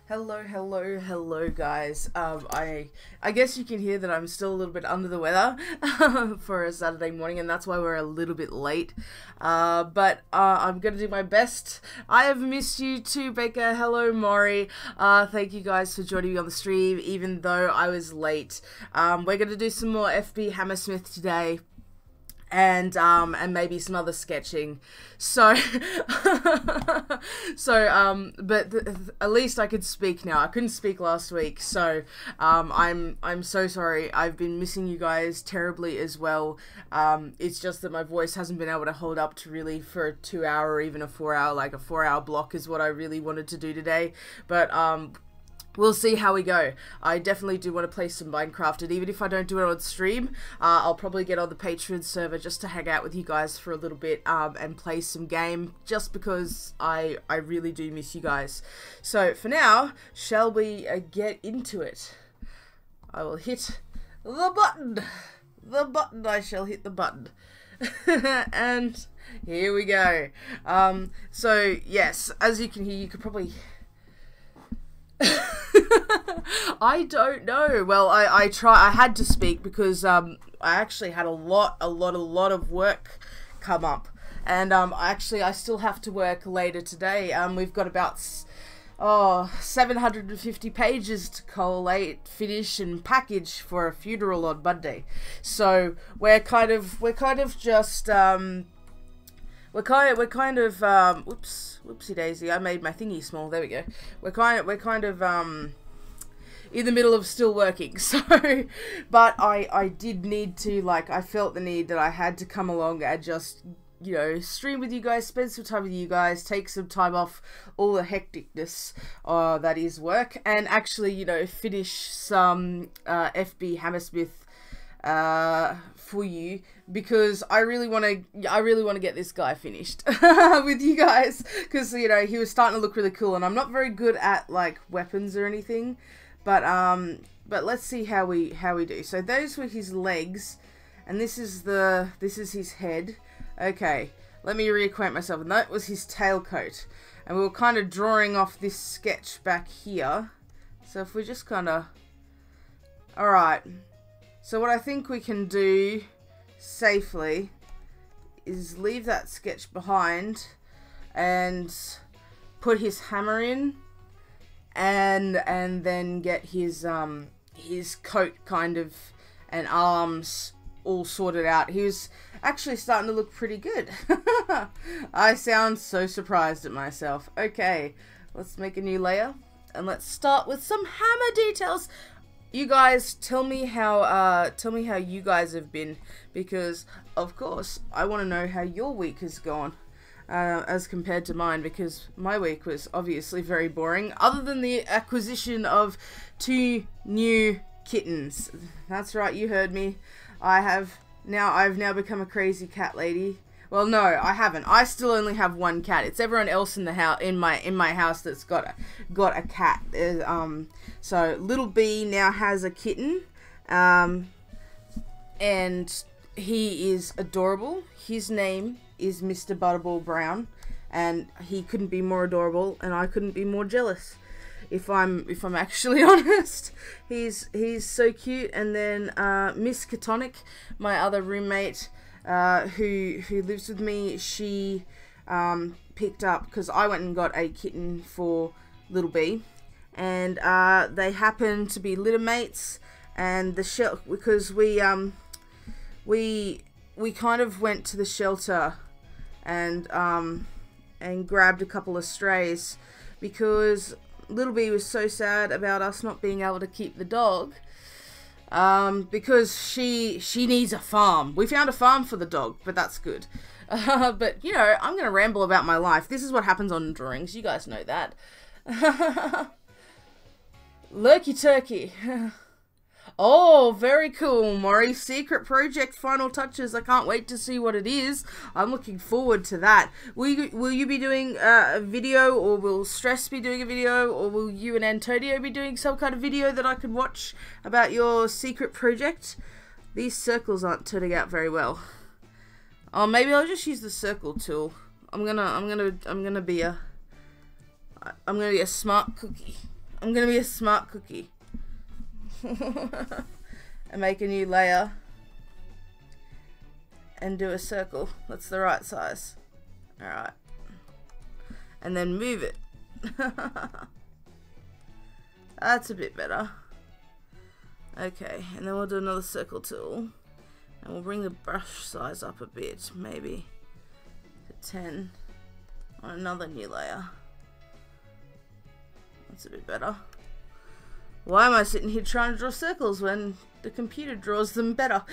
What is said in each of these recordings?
Hello guys. I guess you can hear that I'm still a little bit under the weather for a Saturday morning, and that's why we're a little bit late. But I'm gonna do my best. I have missed you too, Baker. Hello, Maury. Thank you guys for joining me on the stream, even though I was late. We're gonna do some more FB Hammersmith today. And maybe some other sketching. So, but at least I could speak now. I couldn't speak last week, so I'm so sorry. I've been missing you guys terribly as well. It's just that my voice hasn't been able to hold up to really for a 2 hour or even a 4 hour, like a 4 hour block is what I really wanted to do today. But we'll see how we go. I definitely do want to play some Minecraft, and even if I don't do it on stream, I'll probably get on the Patreon server just to hang out with you guys for a little bit and play some game, just because I really do miss you guys. So for now, shall we get into it? I will hit the button. The button. I shall hit the button. And here we go. So yes, as you can hear, you could probably... I don't know. Well, I had to speak because I actually had a lot of work come up, and I still have to work later today. We've got about 750 pages to collate, finish, and package for a funeral on Monday. So we're kind of just whoops, whoopsie daisy, I made my thingy small, there we go. We're kind of in the middle of still working, so, but I did need to, like, I felt the need that I had to come along and just, you know, stream with you guys, spend some time with you guys, take some time off all the hecticness that is work, and actually, you know, finish some FB Hammersmith for you, because I really want to get this guy finished with you guys, because, you know, he was starting to look really cool, and I'm not very good at, like, weapons or anything, but let's see how we do. So those were his legs, and this is his head. Okay, let me reacquaint myself, and that was his tailcoat, and we were kind of drawing off this sketch back here. So if we just kind of, all right. So what I think we can do safely is leave that sketch behind and put his hammer in, and then get his coat kind of and arms all sorted out. He was actually starting to look pretty good. I sound so surprised at myself. Okay, let's make a new layer, and let's start with some hammer details. You guys, tell me how you guys have been, because of course I want to know how your week has gone as compared to mine, because my week was obviously very boring, other than the acquisition of 2 new kittens. That's right, you heard me. I've now become a crazy cat lady. Well, no, I haven't. I still only have 1 cat. It's everyone else in the house, in my house, that's got a cat. So little B now has a kitten, and he is adorable. His name is Mr. Butterball Brown, and he couldn't be more adorable, and I couldn't be more jealous. If I'm actually honest, he's so cute. And then Miss Catonic, my other roommate, who lives with me, she picked up, because I went and got a kitten for little B, and they happen to be litter mates, and the shelter, because we kind of went to the shelter and grabbed a couple of strays, because little B was so sad about us not being able to keep the dog. Because she needs a farm. We found a farm for the dog, but that's good. But, you know, I'm going to ramble about my life. This is what happens on drawings. You guys know that. Lurky Turkey. Oh, very cool, Maury. Secret project, final touches. I can't wait to see what it is. I'm looking forward to that. Will you be doing a video, or will Stress be doing a video, or will you and Antonio be doing some kind of video that I can watch about your secret project? These circles aren't turning out very well. Oh, maybe I'll just use the circle tool. I'm gonna be a smart cookie. I'm gonna be a smart cookie. And make a new layer. And do a circle. That's the right size. Alright. And then move it. That's a bit better. Okay, and then we'll do another circle tool. And we'll bring the brush size up a bit, maybe to 10 on another new layer. That's a bit better. Why am I sitting here trying to draw circles when the computer draws them better?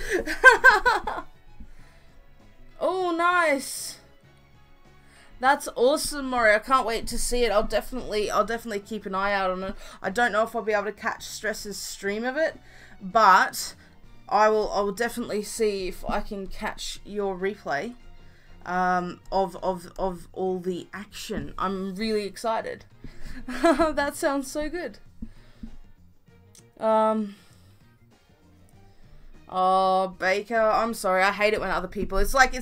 Oh, nice. That's awesome, MOAR. I can't wait to see it. I'll definitely keep an eye out on it. I don't know if I'll be able to catch Stress's stream of it, but I will definitely see if I can catch your replay of all the action. I'm really excited. That sounds so good. Oh, Baker, I'm sorry. I hate it when other people. It's like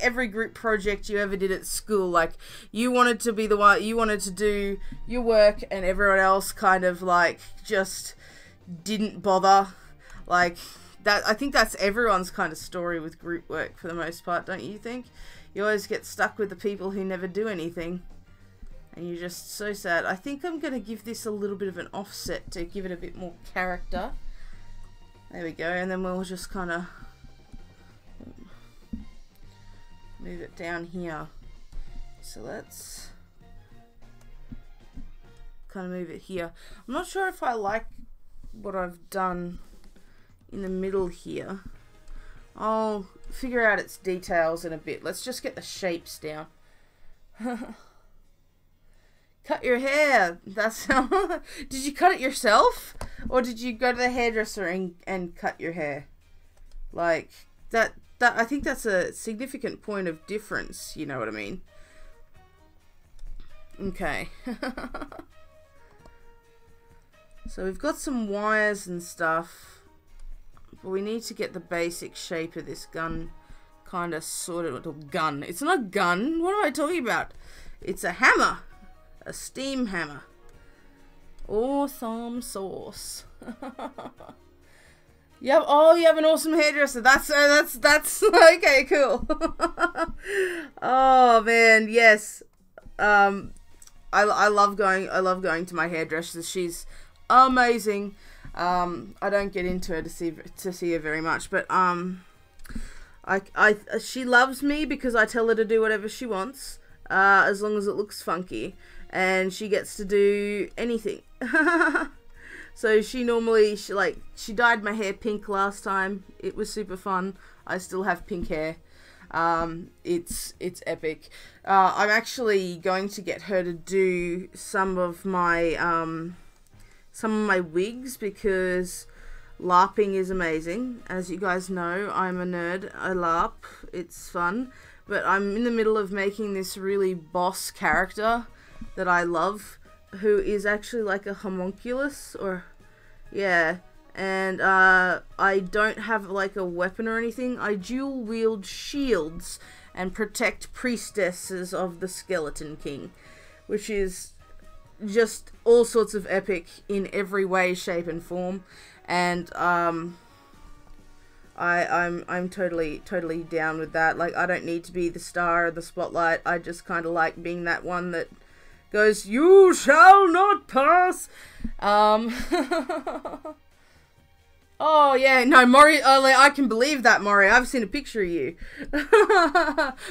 every group project you ever did at school. Like, you wanted to be the one, you wanted to do your work, and everyone else kind of like just didn't bother. Like that. I think that's everyone's kind of story with group work for the most part, don't you think? You always get stuck with the people who never do anything, and you're just so sad. I think I'm gonna give this a little bit of an offset to give it a bit more character. There we go, and then we'll just kind of move it down here. So let's kind of move it here. I'm not sure if I like what I've done in the middle here. I'll figure out its details in a bit. Let's just get the shapes down. Cut your hair. That's how. Did you cut it yourself, or did you go to the hairdresser and cut your hair? Like that. I think that's a significant point of difference. You know what I mean? Okay. So we've got some wires and stuff, but we need to get the basic shape of this gun kind of sorted. Gun. It's not a gun. What am I talking about? It's a hammer. A steam hammer. Awesome sauce. Yep. Oh, you have an awesome hairdresser. That's okay. Cool. Oh man, yes. I love going to my hairdresser. She's amazing. I don't get into her to see her very much, but she loves me because I tell her to do whatever she wants, as long as it looks funky. And she gets to do anything. So she dyed my hair pink last time. It was super fun. I still have pink hair. It's epic. I'm actually going to get her to do some of my wigs, because LARPing is amazing. As you guys know, I'm a nerd. I LARP. It's fun. But I'm in the middle of making this really boss character that I love, who is actually like a homunculus, or yeah, and I don't have like a weapon or anything. I dual wield shields and protect priestesses of the Skeleton King, which is just all sorts of epic in every way, shape and form. And I'm totally down with that. Like, I don't need to be the star or the spotlight. I just kind of like being that one that goes, "You shall not pass." Oh yeah, no, Maury. I can believe that, Maury. I've seen a picture of you.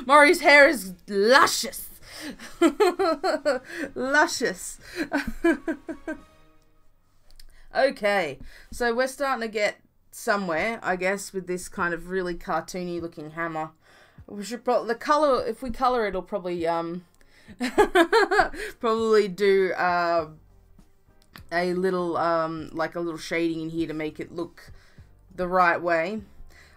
Maury's hair is luscious. Luscious. Okay, so we're starting to get somewhere, I guess, with this kind of really cartoony looking hammer. We should probably, the color, if we color it, it'll probably probably do a little like a little shading in here to make it look the right way.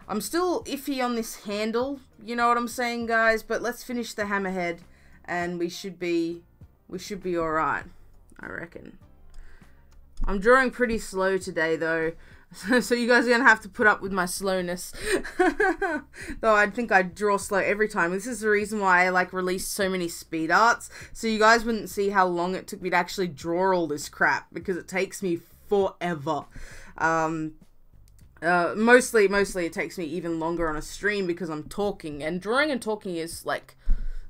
I'm still iffy on this handle, you know what I'm saying, guys, but let's finish the hammerhead and we should be all right, I reckon. I'm drawing pretty slow today though. So you guys are going to have to put up with my slowness. Though I think I draw slow every time. This is the reason why I like released so many speed arts. So you guys wouldn't see how long it took me to actually draw all this crap. Because it takes me forever. Mostly it takes me even longer on a stream because I'm talking. And drawing and talking is like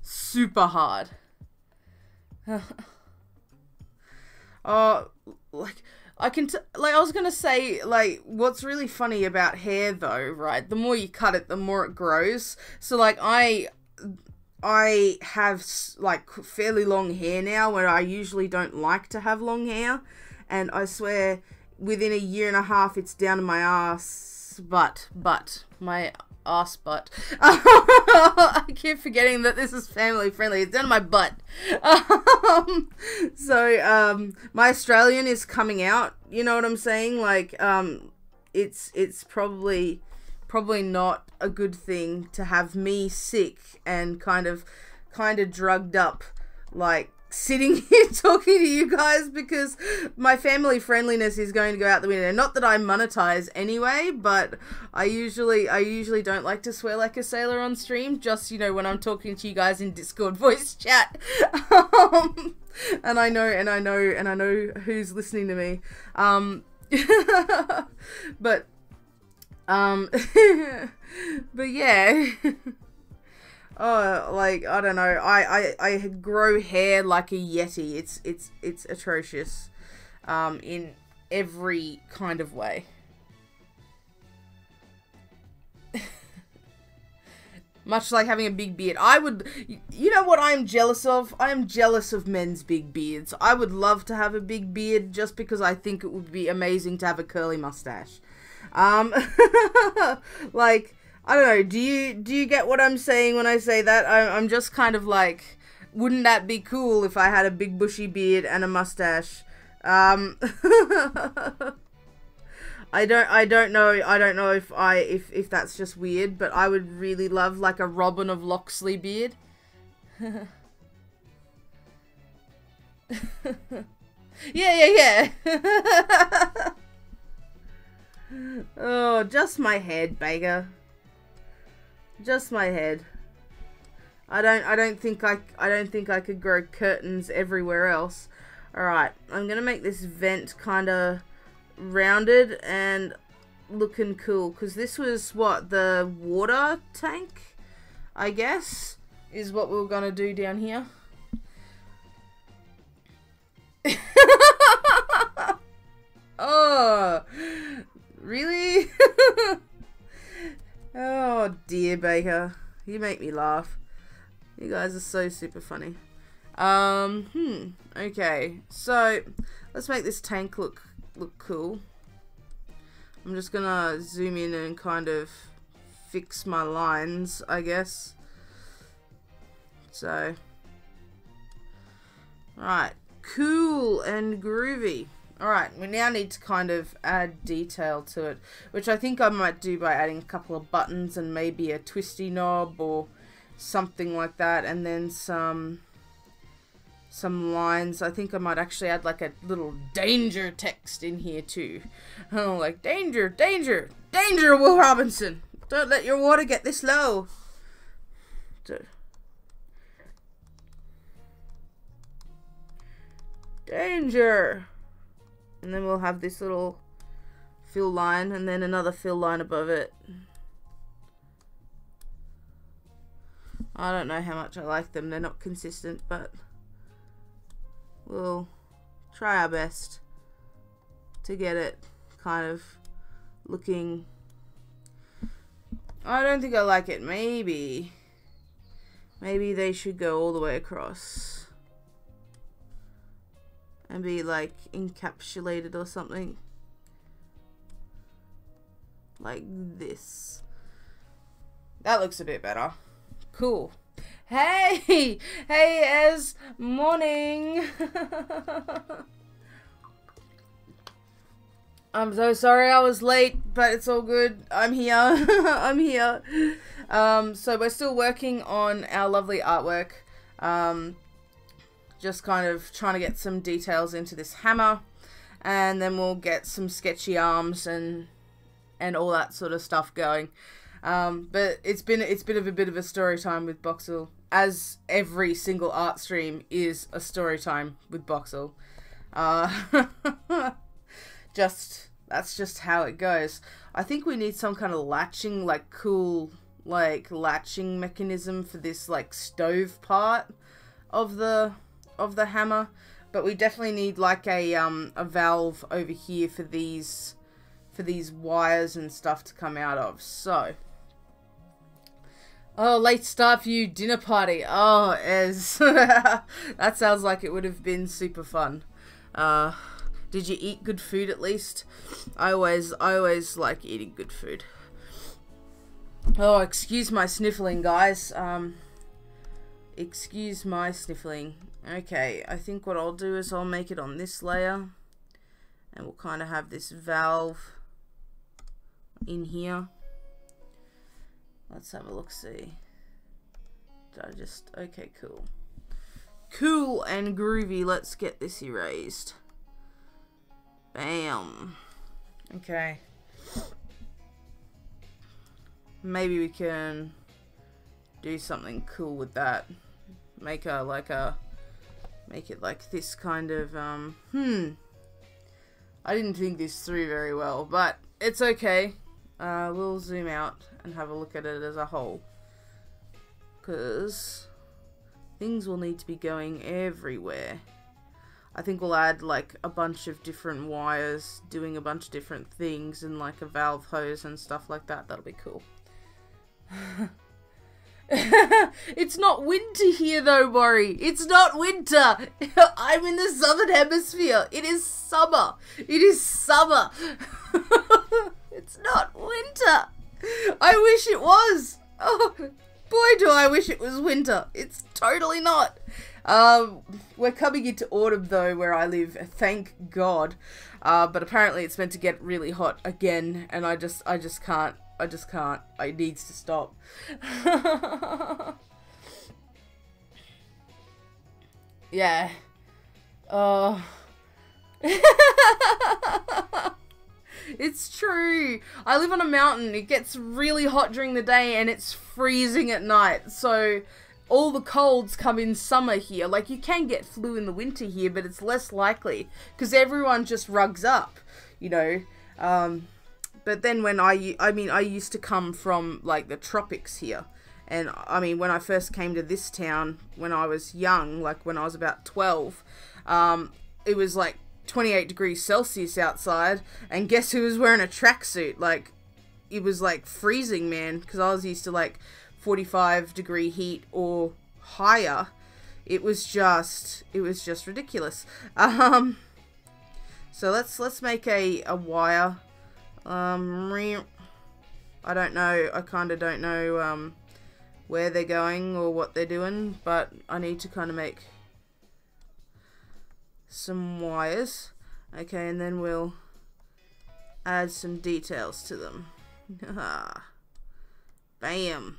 super hard. Like... I was gonna say, like, what's really funny about hair, though, right? The more you cut it, the more it grows. So, like, I have, like, fairly long hair now, where I usually don't like to have long hair. And I swear, within a year and a half, it's down to my ass butt. My ass butt. I keep forgetting that this is family friendly. It's down to my butt. My Australian is coming out. You know what I'm saying? Like, it's probably not a good thing to have me sick and kind of drugged up, like, sitting here talking to you guys, because my family friendliness is going to go out the window. Not that I monetize anyway, but I usually don't like to swear like a sailor on stream, just, you know, when I'm talking to you guys in Discord voice chat. And I know who's listening to me. But yeah. Oh, like, I don't know. I grow hair like a yeti. It's atrocious, in every kind of way. Much like having a big beard. You know what I'm jealous of? I am jealous of men's big beards. I would love to have a big beard just because I think it would be amazing to have a curly mustache. Like, I don't know, do you get what I'm saying when I say that? I'm just kind of like, wouldn't that be cool if I had a big bushy beard and a mustache? I don't know if that's just weird, but I would really love like a Robin of Locksley beard. Yeah. Oh, just my head, Baker. Just my head. I don't think I could grow curtains everywhere else. Alright, I'm gonna make this vent kinda rounded and looking cool, because this was what, the water tank, I guess, is what we were gonna do down here. Oh, really? Oh dear, Baker. You make me laugh. You guys are so super funny. Okay, so let's make this tank look cool. I'm just gonna zoom in and kind of fix my lines, I guess. So, right, cool and groovy. Alright, we now need to kind of add detail to it, which I think I might do by adding a couple of buttons and maybe a twisty knob or something like that, and then some lines. I think I might actually add like a little danger text in here too. Oh, like, danger, danger, danger, Will Robinson. Don't let your water get this low. Danger. And then we'll have this little fill line and then another fill line above it. I don't know how much I like them. They're not consistent, but we'll try our best to get it kind of looking. I don't think I like it. Maybe they should go all the way across and be like encapsulated or something like this. That looks a bit better. Cool. Hey Ez, morning. I'm so sorry I was late, but it's all good. I'm here. I'm here. So we're still working on our lovely artwork. Just kind of trying to get some details into this hammer. and then we'll get some sketchy arms and all that sort of stuff going. But it's been a bit of a story time with Boxel, as every single art stream is a story time with Boxel. That's just how it goes. I think we need some kind of latching, like cool, like latching mechanism for this like stove part of the hammer. But we definitely need like a valve over here for these wires and stuff to come out of. So, oh, late start for you, dinner party. Oh, Ez. That sounds like it would have been super fun. Did you eat good food at least? I always like eating good food. Oh, excuse my sniffling, guys. Excuse my sniffling. Okay, I think what I'll do is I'll make it on this layer, and we'll kind of have this valve in here. Let's have a look-see. Okay, cool. Cool and groovy. Let's get this erased. Bam. Okay. Maybe we can do something cool with that. Make it like this kind of, I didn't think this through very well, but it's okay. We'll zoom out and have a look at it as a whole, because things will need to be going everywhere. I think we'll add like a bunch of different wires doing a bunch of different things, and like a valve hose and stuff like that. That'll be cool. It's not winter here though, Maury. It's not winter. I'm in the southern hemisphere. It is summer. It is summer. It's not winter. I wish it was. Oh, boy, do I wish it was winter. It's totally not. We're coming into autumn though, where I live, thank God. But apparently it's meant to get really hot again, and I just can't. It needs to stop. Yeah. It's true. I live on a mountain. It gets really hot during the day and it's freezing at night. So all the colds come in summer here. Like, you can get flu in the winter here, but it's less likely because everyone just rugs up, you know. But then when I used to come from like the tropics here, and I mean, when I first came to this town when I was young, like when I was about 12, it was like 28 degrees Celsius outside, and guess who was wearing a tracksuit? Like, it was like freezing, man, because I was used to like 45-degree heat or higher. It was just ridiculous. So let's make a wire. I don't know. I kind of don't know where they're going or what they're doing, but I need to kind of make some wires. Okay, and then we'll add some details to them. Bam.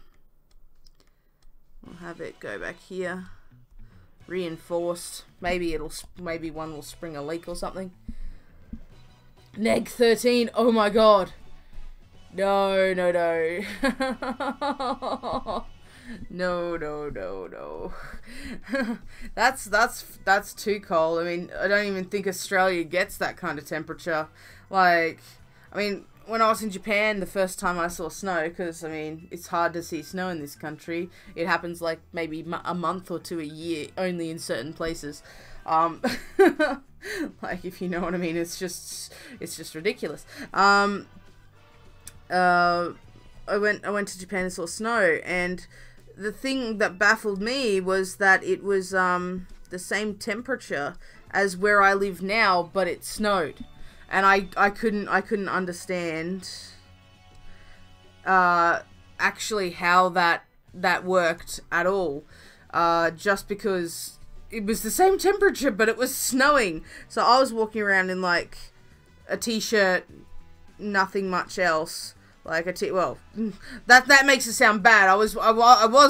We'll have it go back here. Reinforced. Maybe one will spring a leak or something. Neg 13. Oh my god. No. No. That's too cold. I mean, I don't even think Australia gets that kind of temperature. Like, I mean, when I was in Japan the first time I saw snow, because I mean, it's hard to see snow in this country. It happens like maybe a month or two a year, only in certain places. Like, if you know what I mean, it's just ridiculous. I went to Japan and saw snow, and the thing that baffled me was that it was the same temperature as where I live now, but it snowed, and I couldn't understand actually how that worked at all, just because it was the same temperature, but it was snowing. So I was walking around in like a t-shirt, nothing much else, Like well, that makes it sound bad. I was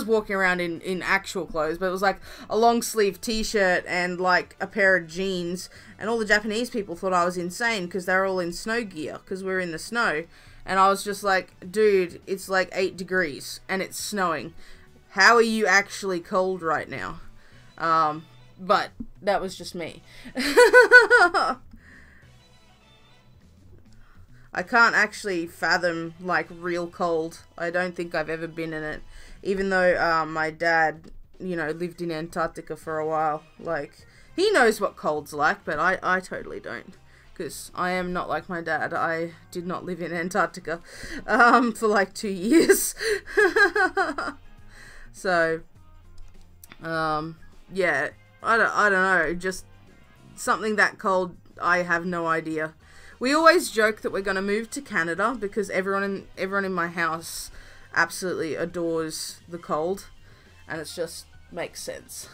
walking around in actual clothes, but it was like a long sleeve t-shirt and like a pair of jeans, and all the Japanese people thought I was insane because they were all in snow gear because we were in the snow, and I was just like, dude, it's like 8 degrees and it's snowing. How are you actually cold right now? But that was just me. I can't actually fathom, like, real cold. I don't think I've ever been in it. Even though, my dad, you know, lived in Antarctica for a while. Like, he knows what cold's like, but I totally don't. Because I am not like my dad. I did not live in Antarctica, for, like, 2 years. So, yeah, I don't know. Just something that cold, I have no idea. We always joke that we're going to move to Canada because everyone in my house absolutely adores the cold, and it just makes sense.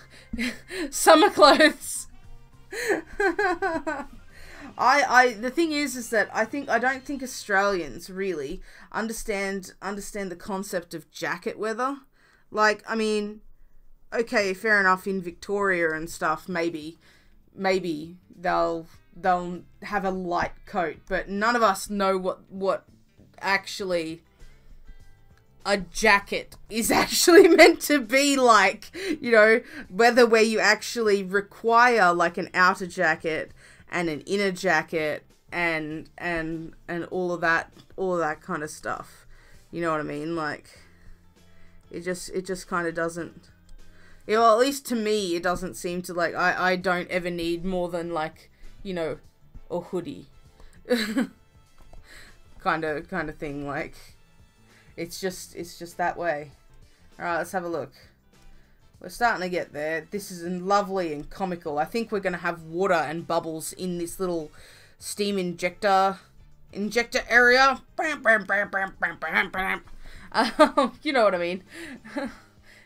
Summer clothes. The thing is that I don't think Australians really understand the concept of jacket weather. Like, I mean, okay, fair enough, in Victoria and stuff, maybe they'll have a light coat, but none of us know what actually a jacket is actually meant to be like, you know, whether where you actually require like an outer jacket and an inner jacket and all of that kind of stuff. You know what I mean? Like, it just kind of doesn't, you know, at least to me, it doesn't seem to, like, I don't ever need more than, like, you know, a hoodie. kind of thing. Like, it's just that way. Alright, let's have a look. We're starting to get there. This is lovely and comical. I think we're going to have water and bubbles in this little steam injector area. You know what I mean.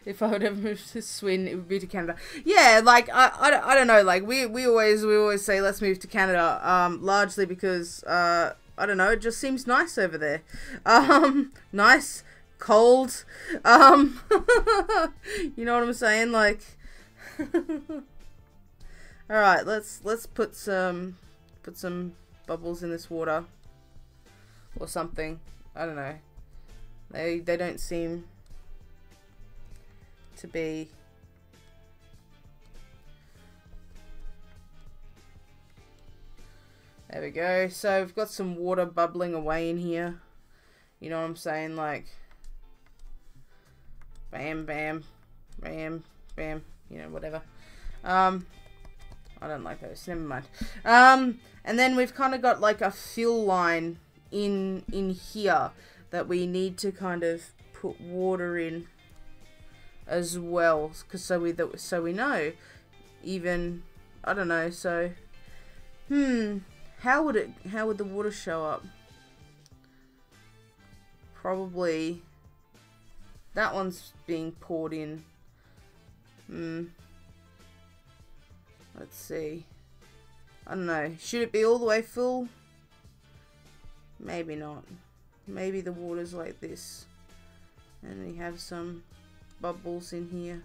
If I would ever move to Sweden, it would be to Canada. Yeah, like, I don't know, like, we always say let's move to Canada, largely because, I don't know, it just seems nice over there. Nice, cold, you know what I'm saying, like, alright, let's put some bubbles in this water, or something, I don't know, they don't seem to be there. We go. So we've got some water bubbling away in here, you know what I'm saying, like, bam bam bam bam, you know, whatever. I don't like those, never mind. And then we've kind of got like a fill line in here that we need to kind of put water in as well, because so we know, even, I don't know, so how would the water show up? Probably that one's being poured in. Let's see, I don't know, should it be all the way full? Maybe not. Maybe the water's like this and we have some bubbles in here.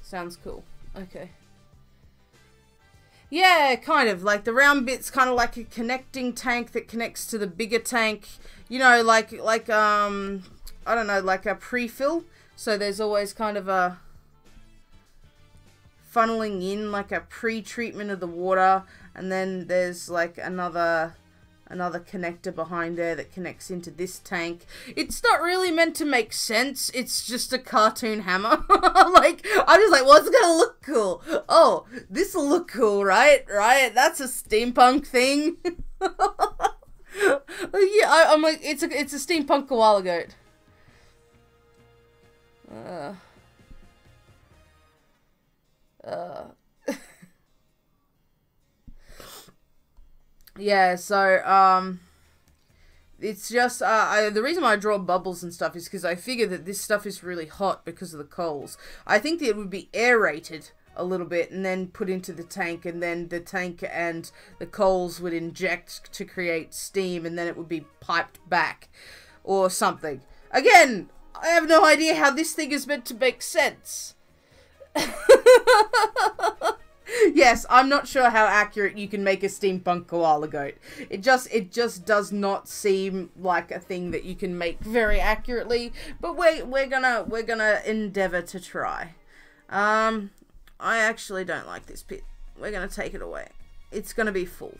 Sounds cool. Okay. Yeah, kind of. Like, the round bit's kind of like a connecting tank that connects to the bigger tank. You know, like I don't know, like a pre-fill. So there's always kind of a funneling in, like a pre-treatment of the water. And then there's like another connector behind there that connects into this tank. It's not really meant to make sense. It's just a cartoon hammer. Like, I'm just like, well, it's gonna look cool. Oh, this will look cool, right? Right? That's a steampunk thing. Yeah, I'm like, it's a steampunk KOALA-GOAT. Yeah, so, it's just, the reason why I draw bubbles and stuff is because I figure that this stuff is really hot because of the coals. I think that it would be aerated a little bit and then put into the tank, and then the tank and the coals would inject to create steam, and then it would be piped back or something. Again, I have no idea how this thing is meant to make sense. Yes, I'm not sure how accurate you can make a steampunk koala goat. It just does not seem like a thing that you can make very accurately, but we're gonna endeavor to try. I actually don't like this bit. We're gonna take it away. It's gonna be full.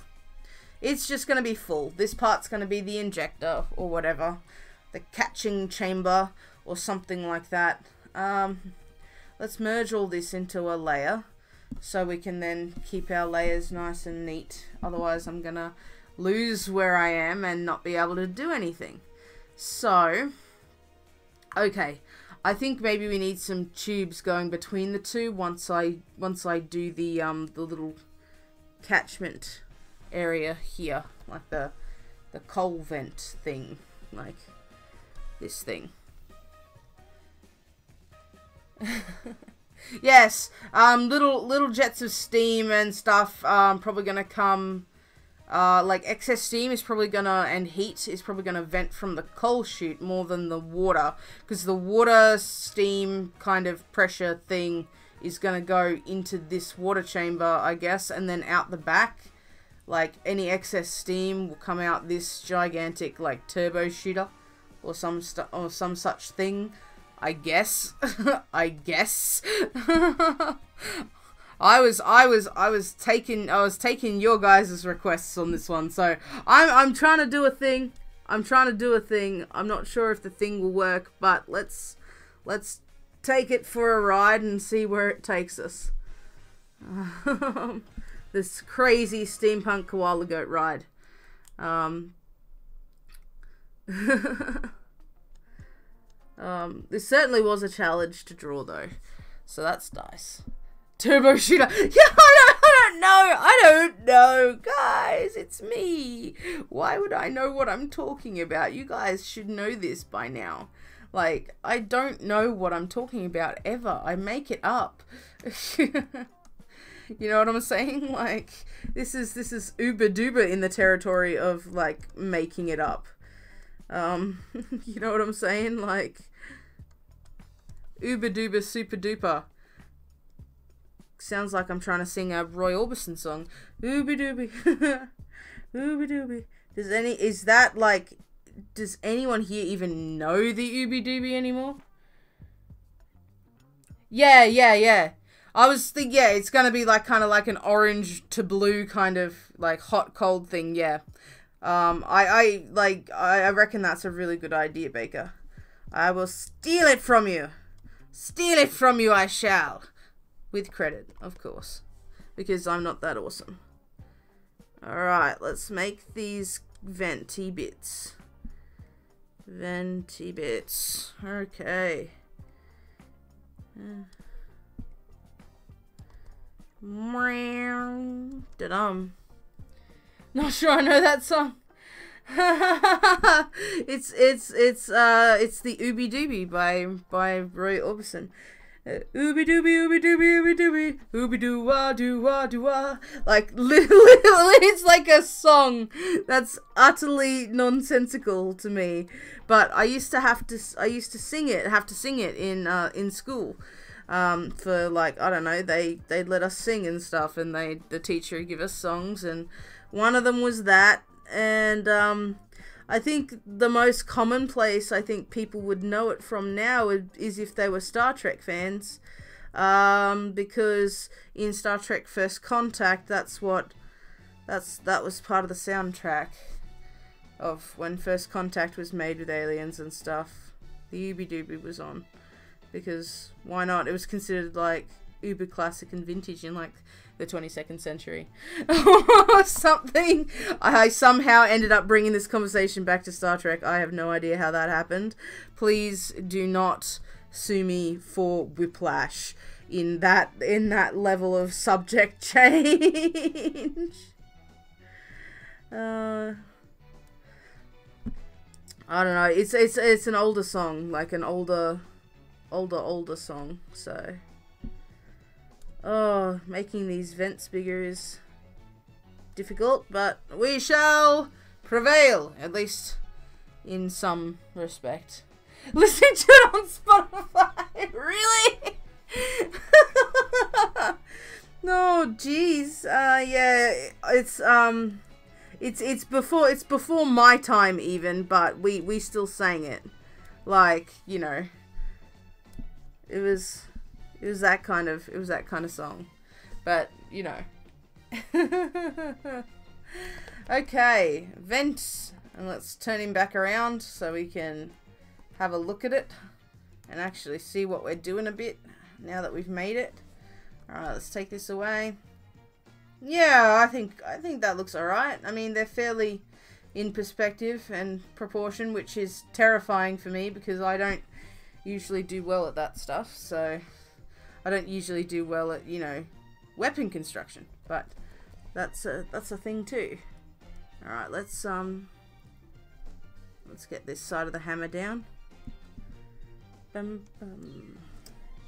It's just gonna be full. This part's gonna be the injector or whatever, the catching chamber or something like that. Let's merge all this into a layer, so we can then keep our layers nice and neat. Otherwise I'm gonna lose where I am and not be able to do anything. So, okay, I think maybe we need some tubes going between the two once I do the little catchment area here, like the coal vent thing, like this thing. Yes, little jets of steam and stuff, probably gonna come, like excess steam is probably gonna, and heat is probably gonna vent from the coal chute more than the water, because the water steam kind of pressure thing is gonna go into this water chamber, I guess, and then out the back, like any excess steam will come out this gigantic like turbo shooter or some such thing. I guess. I guess. I was taking your guys' requests on this one, so I'm trying to do a thing. I'm not sure if the thing will work, but let's take it for a ride and see where it takes us. This crazy steampunk koala goat ride. This certainly was a challenge to draw though, so that's nice. Turbo shooter. Yeah, I don't know, guys. It's me. Why would I know what I'm talking about? You guys should know this by now. Like, I don't know what I'm talking about ever. I make it up. You know what I'm saying? Like, this is uber duper in the territory of like making it up. You know what I'm saying? Like, uber duper super duper. Sounds like I'm trying to sing a Roy Orbison song. Uber doobie. Uber doobie. Does anyone here even know the uber doobie anymore? Yeah. I was thinking, yeah, it's gonna be like kind of like an orange to blue kind of like hot cold thing, yeah. I reckon that's a really good idea, Baker. I will steal it from you. Steal it from you, I shall. With credit, of course. Because I'm not that awesome. Alright, let's make these venti bits. Venti bits. Okay. Da-dum. Not sure I know that song. it's the Ooby Dooby by Roy Orbison. Ooby Dooby, Ooby Dooby, Ooby Dooby, Ooby Doo Wah Doo Wah Doo Wah. Like literally, it's like a song that's utterly nonsensical to me. But I used to sing it in school. For like, I don't know, they'd let us sing and stuff, and the teacher would give us songs, and one of them was that. And I think the most commonplace I think people would know it from now is if they were Star Trek fans, because in Star Trek First Contact, that was part of the soundtrack of when First Contact was made with aliens and stuff. The Ooby Dooby was on, because why not? It was considered like uber classic and vintage in like the 22nd century or something. I somehow ended up bringing this conversation back to Star Trek. I have no idea how that happened. Please do not sue me for whiplash in that level of subject change. I don't know. It's an older song, like an older song. So Oh, making these vents bigger is difficult, but we shall prevail, at least in some respect. Listen to it on Spotify, really? No, jeez. Yeah, it's before my time even, but we still sang it, like, you know, it was that kind of song, but you know. Okay, vents, and let's turn him back around so we can have a look at it and actually see what we're doing a bit now that we've made it. Alright, let's take this away. Yeah, I think that looks alright. I mean, they're fairly in perspective and proportion, which is terrifying for me because I don't usually do well at that stuff. So I don't usually do well at, you know, weapon construction, but that's a thing too. Alright, let's get this side of the hammer down. Bum, bum.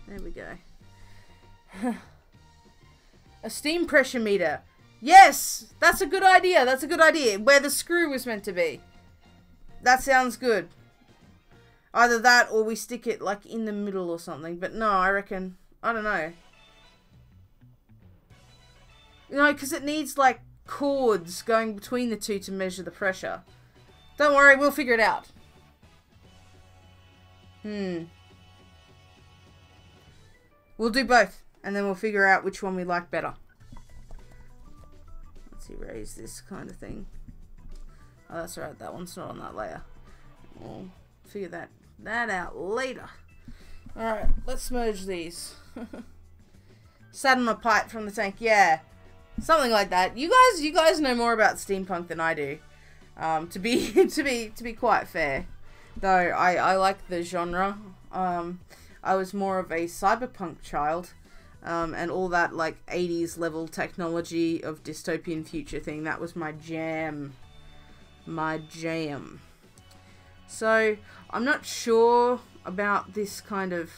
There we go. A steam pressure meter. Yes! That's a good idea. That's a good idea. Where the screw was meant to be. That sounds good. Either that or we stick it like in the middle or something. But no, I reckon... I don't know. You know, because it needs like cords going between the two to measure the pressure. Don't worry, we'll figure it out. We'll do both, and then we'll figure out which one we like better. Let's erase this kind of thing. Oh, that's right, that one's not on that layer. We'll figure that out later. Alright, let's merge these. Sat on a pipe from the tank, yeah. Something like that. You guys know more about steampunk than I do. To be quite fair. Though I like the genre. I was more of a cyberpunk child, and all that like 80s level technology of dystopian future thing, that was my jam. My jam. So, I'm not sure about this kind of,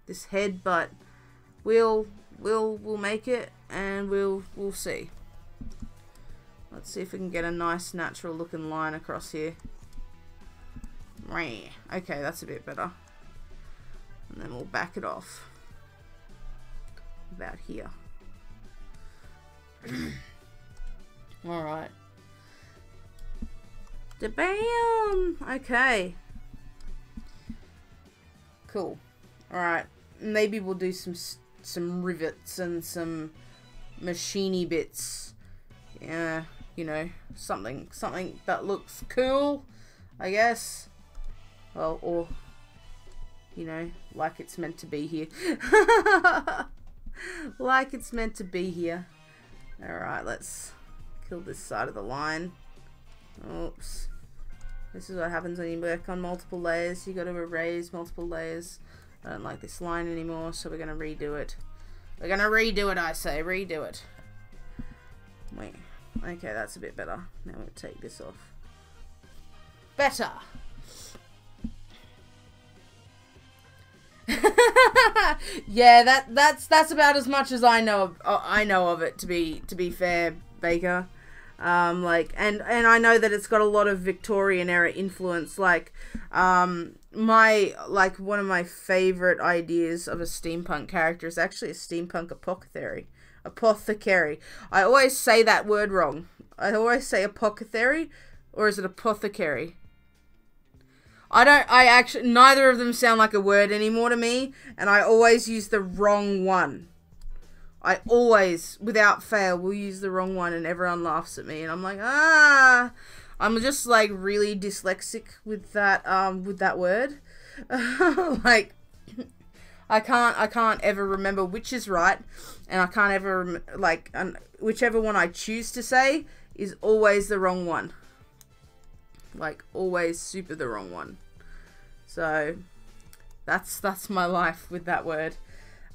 this head, but we'll make it, and we'll see. Let's see if we can get a nice natural looking line across here. Okay, that's a bit better. And then we'll back it off about here. Alright. Da-bam! Okay. Cool. Alright. Maybe we'll do some rivets and some machiny bits. Yeah, you know, something that looks cool, I guess. Well, or... you know, like it's meant to be here. Like it's meant to be here. Alright, let's kill this side of the line. Oops. This is what happens when you work on multiple layers. You gotta erase multiple layers. I don't like this line anymore, so we're gonna redo it. We're gonna redo it, I say. Redo it. Wait. Okay, that's a bit better. Now we'll take this off. Better! Yeah, that's about as much as I know of it, to be fair, Baker. Like, and I know that it's got a lot of Victorian era influence. Like, one of my favorite ideas of a steampunk character is actually a steampunk apothecary. I always say that word wrong. I always say apothecary, or is it apothecary? Neither of them sound like a word anymore to me, and I always use the wrong one. I always, without fail, will use the wrong one, and everyone laughs at me, and I'm like, I'm just, like, really dyslexic with that word. Like, I can't ever remember which is right, and I can't ever, like, whichever one I choose to say is always the wrong one. Like, always super the wrong one. So, that's my life with that word.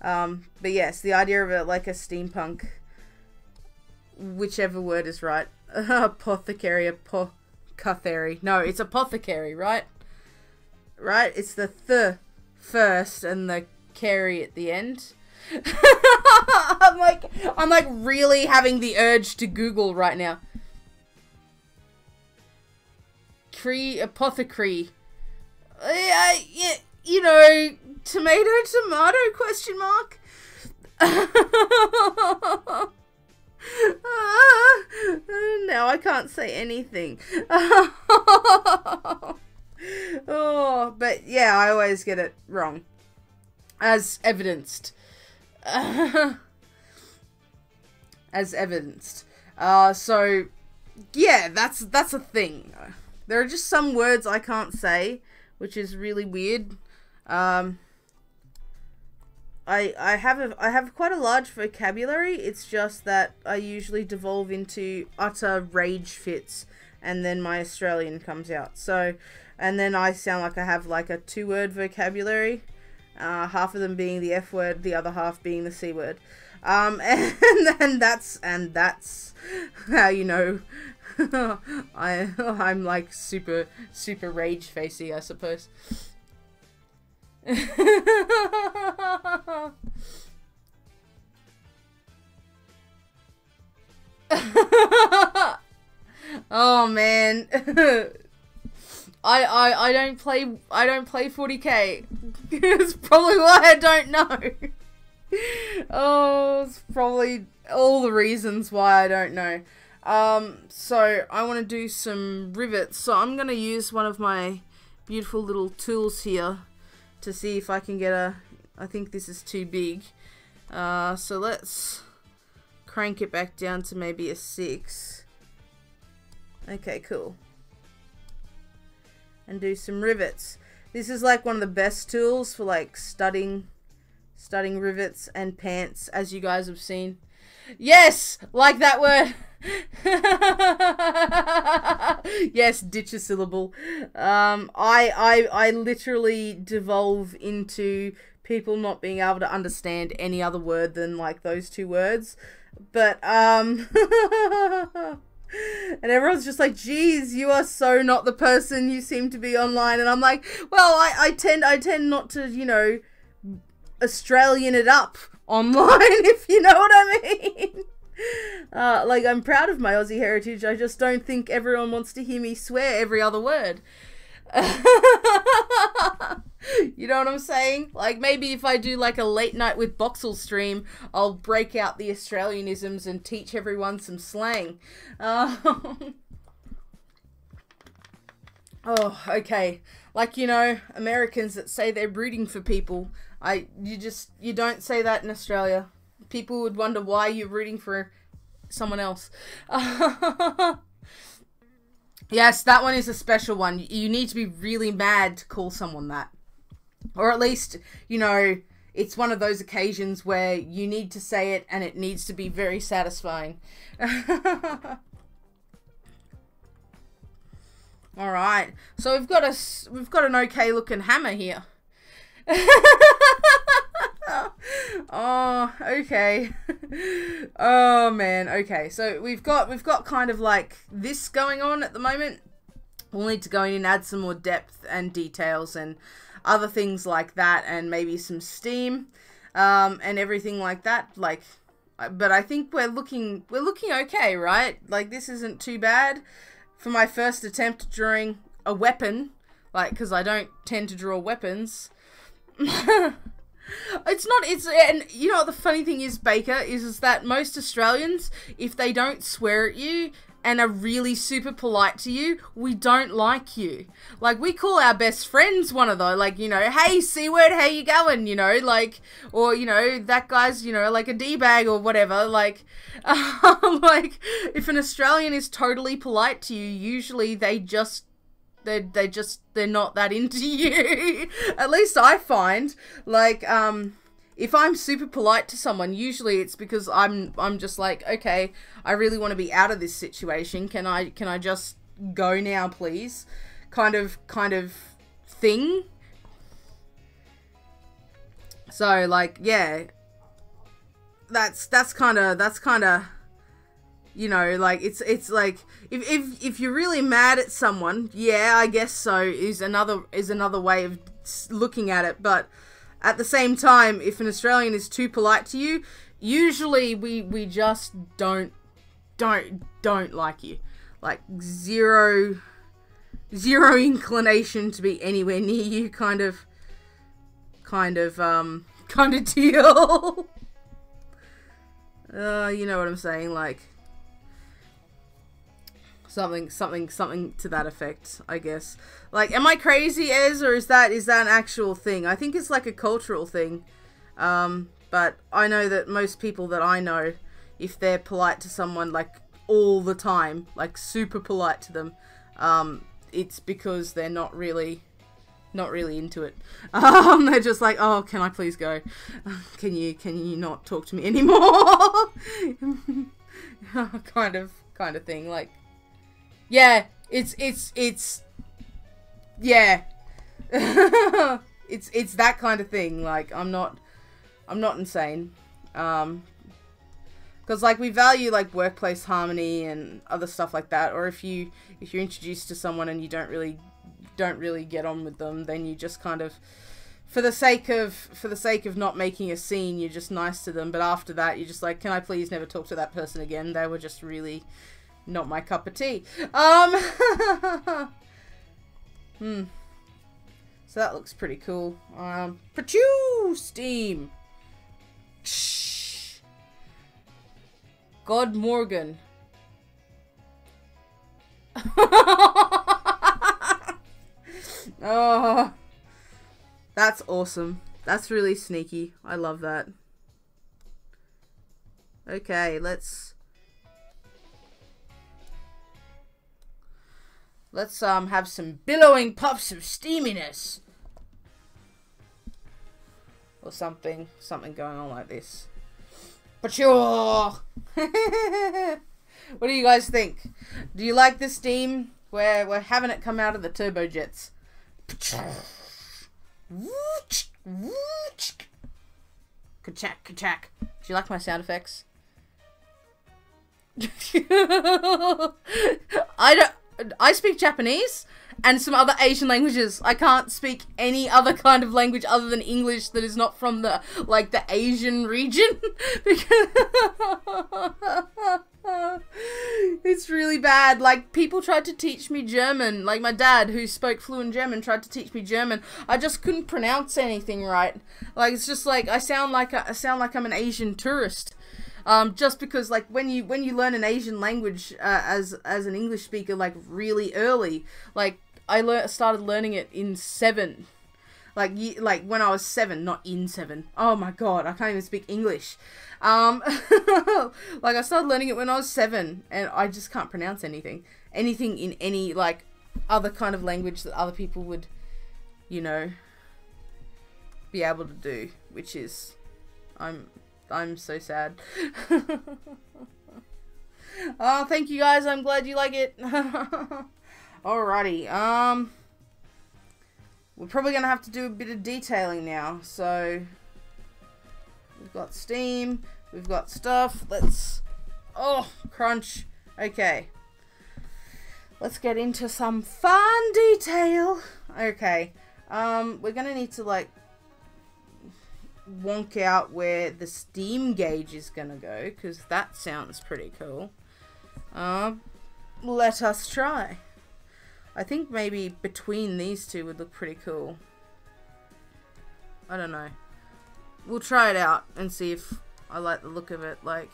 But yes, the idea of it, like a steampunk, whichever word is right. Apothecary, apothecary. No, it's apothecary, right? Right? It's the th first and the carry at the end. I'm like really having the urge to Google right now. Apothecary. Yeah, you know, tomato, question mark. Now I can't say anything. Oh, but yeah, I always get it wrong, as evidenced. So yeah, that's a thing. There are just some words I can't say, which is really weird. I have quite a large vocabulary. It's just that I usually devolve into utter rage fits, and then my Australian comes out. So, and then I sound like I have like a 2-word vocabulary, half of them being the F word, the other half being the C word. And that's how you know I'm like super rage facey, I suppose. Oh man. I don't play 40k. It's probably why I don't know. Oh, it's probably all the reasons why I don't know. So I want to do some rivets. So I'm going to use one of my beautiful little tools here to see if I can get a, I think this is too big. So let's crank it back down to maybe a 6. Okay, cool. And do some rivets. This is like one of the best tools for like studying rivets and pants, as you guys have seen. Yes, like that word. Yes, ditch a syllable. I literally devolve into people not being able to understand any other word than like those 2 words. But and everyone's just like, geez, you are so not the person you seem to be online. And I'm like, well, I tend not to, you know, Australian it up online, if you know what I mean. Like, I'm proud of my Aussie heritage. I just don't think everyone wants to hear me swear every other word. You know what I'm saying? Like, maybe if I do like a late night with Boxel stream, I'll break out the Australianisms and teach everyone some slang. Oh, okay. Like, you know, Americans that say they're rooting for people. You don't say that in Australia. People would wonder why you're rooting for someone else. Yes, that one is a special one. You need to be really mad to call someone that. Or at least, you know, it's one of those occasions where you need to say it and it needs to be very satisfying. Alright, so we've got an okay looking hammer here. Oh, okay. Oh man, okay. So we've got kind of like this going on at the moment. We'll need to go in and add some more depth and details and other things like that, and maybe some steam and everything like that. Like, but I think we're looking okay, right? Like, this isn't too bad for my first attempt drawing a weapon, like, because I don't tend to draw weapons. And you know what the funny thing is, Baker, is that most Australians, if they don't swear at you and are really super polite to you, we don't like you. Like, we call our best friends one of those, like, you know, hey, C-word, how you going, you know, like, or, you know, that guy's, you know, like a D-bag or whatever, like, like, if an Australian is totally polite to you, usually they're not that into you. At least I find, like, if I'm super polite to someone, usually it's because I'm just like, okay, I really want to be out of this situation. Can I just go now, please? Kind of thing. So, like, yeah, that's kind of, you know, like, it's like, if you're really mad at someone, yeah, I guess so, is another way of looking at it. But at the same time, if an Australian is too polite to you, usually we just don't like you. Like zero inclination to be anywhere near you kind of deal. You know what I'm saying, like something to that effect, I guess. Like, am I crazy, Ez, or is that an actual thing? I think it's like a cultural thing. But I know that most people that I know, if they're polite to someone like all the time, like super polite to them, it's because they're not really into it. They're just like, oh, can I please go? Can you not talk to me anymore? kind of thing. Like, yeah, it's yeah, it's that kind of thing. Like, I'm not insane. Because like we value like workplace harmony and other stuff like that. Or if you're introduced to someone and you don't really get on with them, then you just kind of, for the sake of not making a scene, you're just nice to them. But after that, you're just like, can I please never talk to that person again? They were just really not my cup of tea. So that looks pretty cool. Pachoo! Steam. God Morgan. Oh, that's awesome. That's really sneaky. I love that. Okay, let's have some billowing puffs of steaminess. Or something going on like this. But sure. What do you guys think? Do you like the steam? We're having it come out of the turbojets. Ka-chak, ka-chak. Do you like my sound effects? I speak Japanese and some other Asian languages. I can't speak any other kind of language other than English that is not from the Asian region. Because it's really bad. Like, people tried to teach me German. Like, my dad, who spoke fluent German, tried to teach me German. I just couldn't pronounce anything right. Like, it's just like I sound like I'm an Asian tourist. Just because, like, when you learn an Asian language as an English speaker, like, really early, like, I started learning it in 7, like when I was 7, not in 7. Oh my god, I can't even speak English. Like, I started learning it when I was 7, and I just can't pronounce anything in any like other kind of language that other people would, you know, be able to do, which is, I'm so sad. Oh, thank you guys. I'm glad you like it. Alrighty. We're probably going to have to do a bit of detailing now. So, we've got steam. We've got stuff. Oh, crunch. Okay. Let's get into some fun detail. Okay. We're going to need to, like, wonk out where the steam gauge is gonna go, because that sounds pretty cool. Let us try. I think maybe between these two would look pretty cool. I don't know. We'll try it out and see if I like the look of it. Like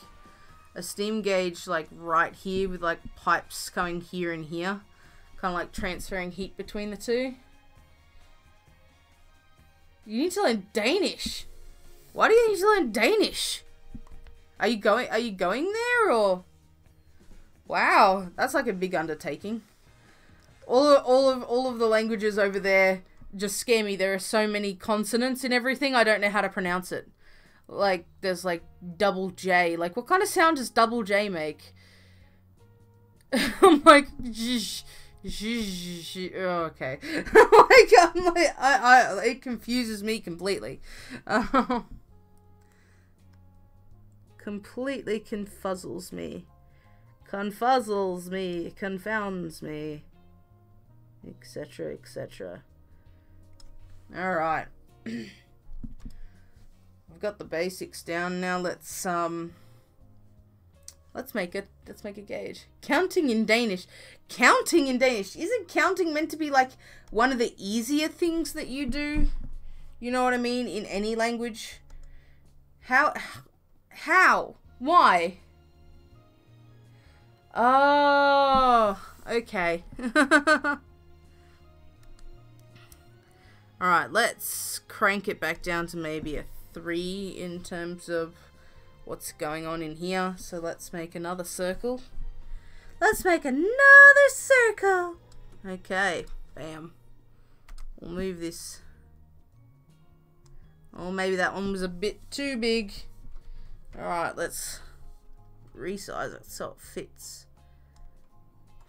a steam gauge like right here with like pipes coming here and here, kind of like transferring heat between the two. You need to learn Danish. Why do you need to learn Danish? Are you going there, or? Wow, that's like a big undertaking. All of the languages over there just scare me. There are so many consonants in everything. I don't know how to pronounce it. Like, there's like double J. Like, what kind of sound does double J make? I'm like, oh, okay. It confuses me completely. Completely confuzzles me. Confuzzles me. Confounds me. Etc. etc. Alright. I've we've got the basics down. Now let's make a gauge. Counting in Danish. Counting in Danish. Isn't counting meant to be like one of the easier things that you do? You know what I mean? In any language. How? Why? Oh, okay. Alright, let's crank it back down to maybe a 3 in terms of what's going on in here. So let's make another circle. Let's make another circle. Okay, bam. We'll move this. Oh, maybe that one was a bit too big. Alright, let's resize it so it fits.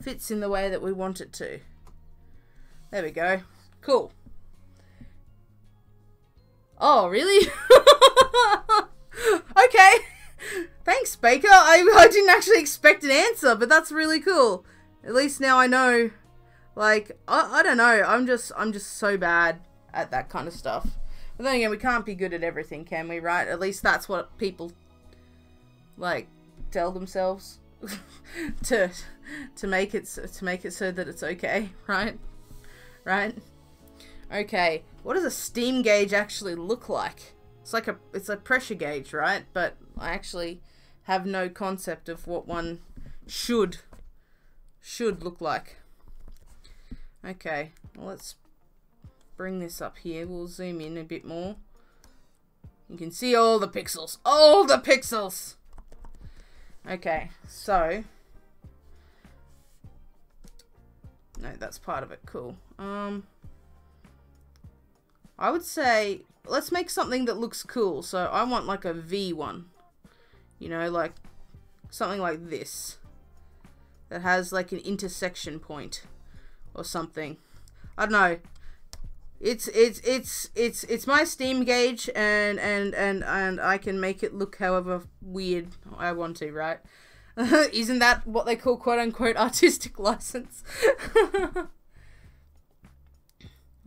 Fits in the way that we want it to. There we go. Cool. Oh, really? Okay. Thanks, Baker. I didn't actually expect an answer, but that's really cool. At least now I know. Like, I don't know. I'm just so bad at that kind of stuff. But then again, we can't be good at everything, can we? Right? At least that's what people like tell themselves to make it so that it's okay, right? Right? Okay. What does a steam gauge actually look like? It's a pressure gauge, right? But I actually have no concept of what one should look like. Okay, well, let's bring this up here. We'll zoom in a bit more. You can see all the pixels. All the pixels! Okay, so... No, that's part of it. Cool. I would say, let's make something that looks cool. So I want like a V one. You know, like something like this. That has like an intersection point or something. I don't know. It's my steam gauge and I can make it look however weird I want to, right? Isn't that what they call quote unquote artistic license?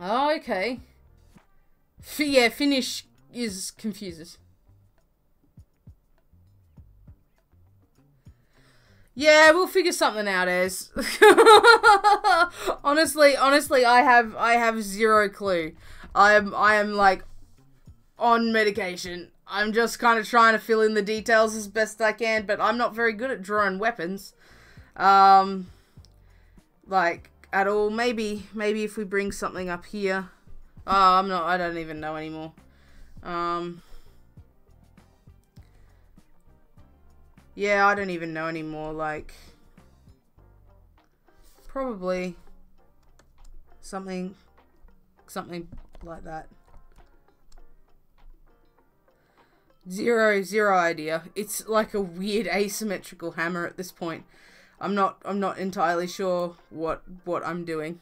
Oh, okay. Yeah, finish is confuses. Yeah, we'll figure something out, Ez. honestly, I have zero clue. I am like on medication. I'm just kind of trying to fill in the details as best I can, but I'm not very good at drawing weapons. Like at all. Maybe if we bring something up here. Oh, I don't even know anymore. Yeah, I don't even know anymore, like, probably something like that. Zero idea. It's like a weird asymmetrical hammer at this point. I'm not entirely sure what I'm doing.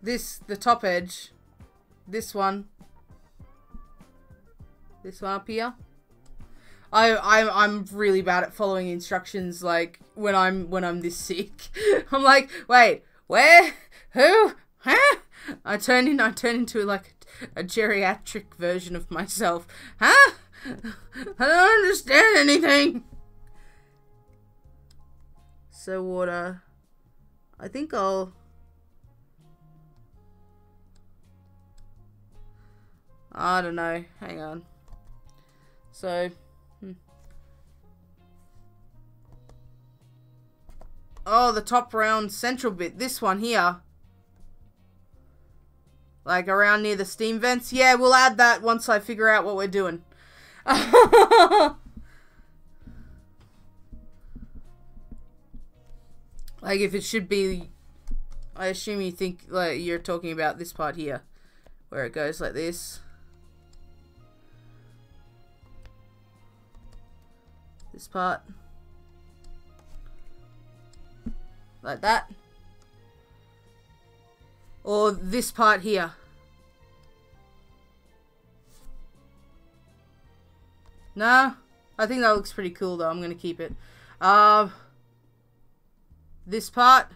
The top edge, this one up here. I'm really bad at following instructions, like when I'm this sick. I'm like, wait, where, who, huh? I turn into like a geriatric version of myself. Huh? I don't understand anything. So what? I think I don't know. Hang on. So, oh, the top round central bit. This one here. Like around near the steam vents. Yeah, we'll add that once I figure out what we're doing. Like if it should be, I assume you think like you're talking about this part here, where it goes like this. This part. Like that. Or this part here. Nah, I think that looks pretty cool though. I'm gonna keep it. This part.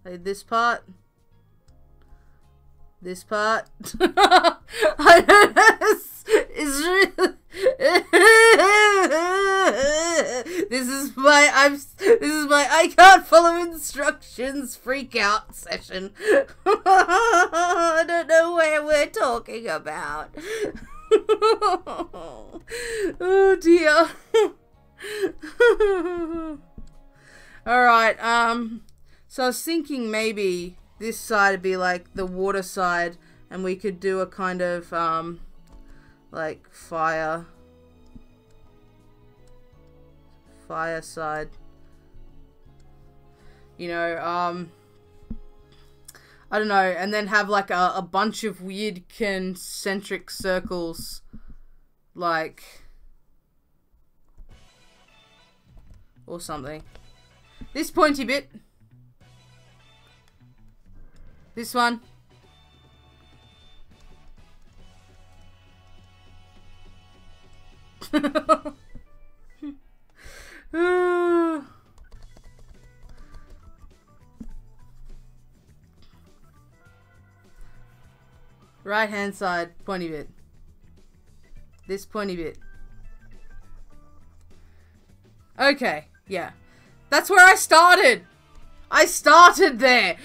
Like this part. This part. I don't know. It's really... This is my I can't follow instructions freak out session. I don't know where we're talking about. Oh dear. Alright, so I was thinking maybe this side would be like the water side, and we could do a kind of like fire side, you know, I don't know, and then have like a bunch of weird concentric circles, like, or something. This pointy bit, this one, right hand side pointy bit, this pointy bit. Okay, yeah, that's where I started. I started there.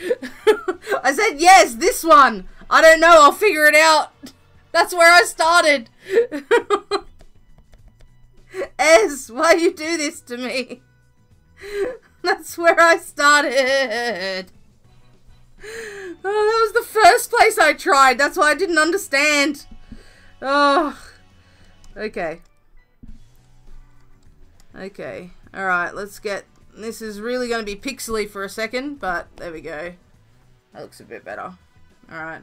I said yes, this one. I don't know, I'll figure it out. That's where I started. Ez, why you do this to me? That's where I started. Oh, that was the first place I tried. That's why I didn't understand. Oh. Okay. Okay. Alright, let's get... This is really going to be pixely for a second, but there we go. That looks a bit better. Alright.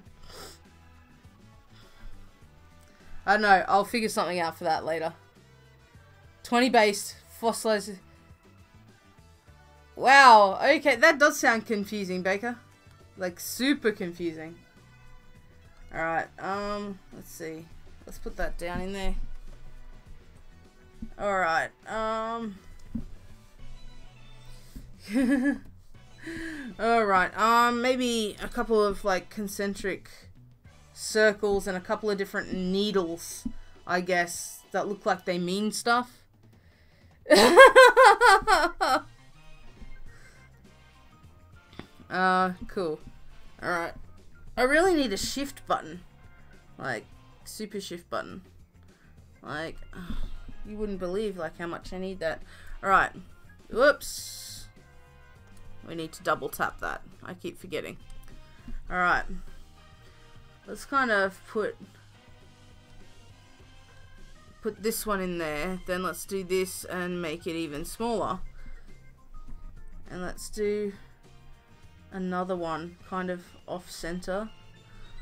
I don't know. I'll figure something out for that later. 20 base. Fossilized. Wow. Okay, that does sound confusing, Baker. Like, super confusing. Alright, let's see. Let's put that down in there. Alright, alright, maybe a couple of, like, concentric circles and a couple of different needles, I guess, that look like they mean stuff. Cool. Alright. I really need a shift button. Like, super shift button. Like, you wouldn't believe, like, how much I need that. Alright. Whoops. We need to double tap that. I keep forgetting. Alright. Let's kind of put this one in there. Then let's do this and make it even smaller. And let's do another one kind of off center.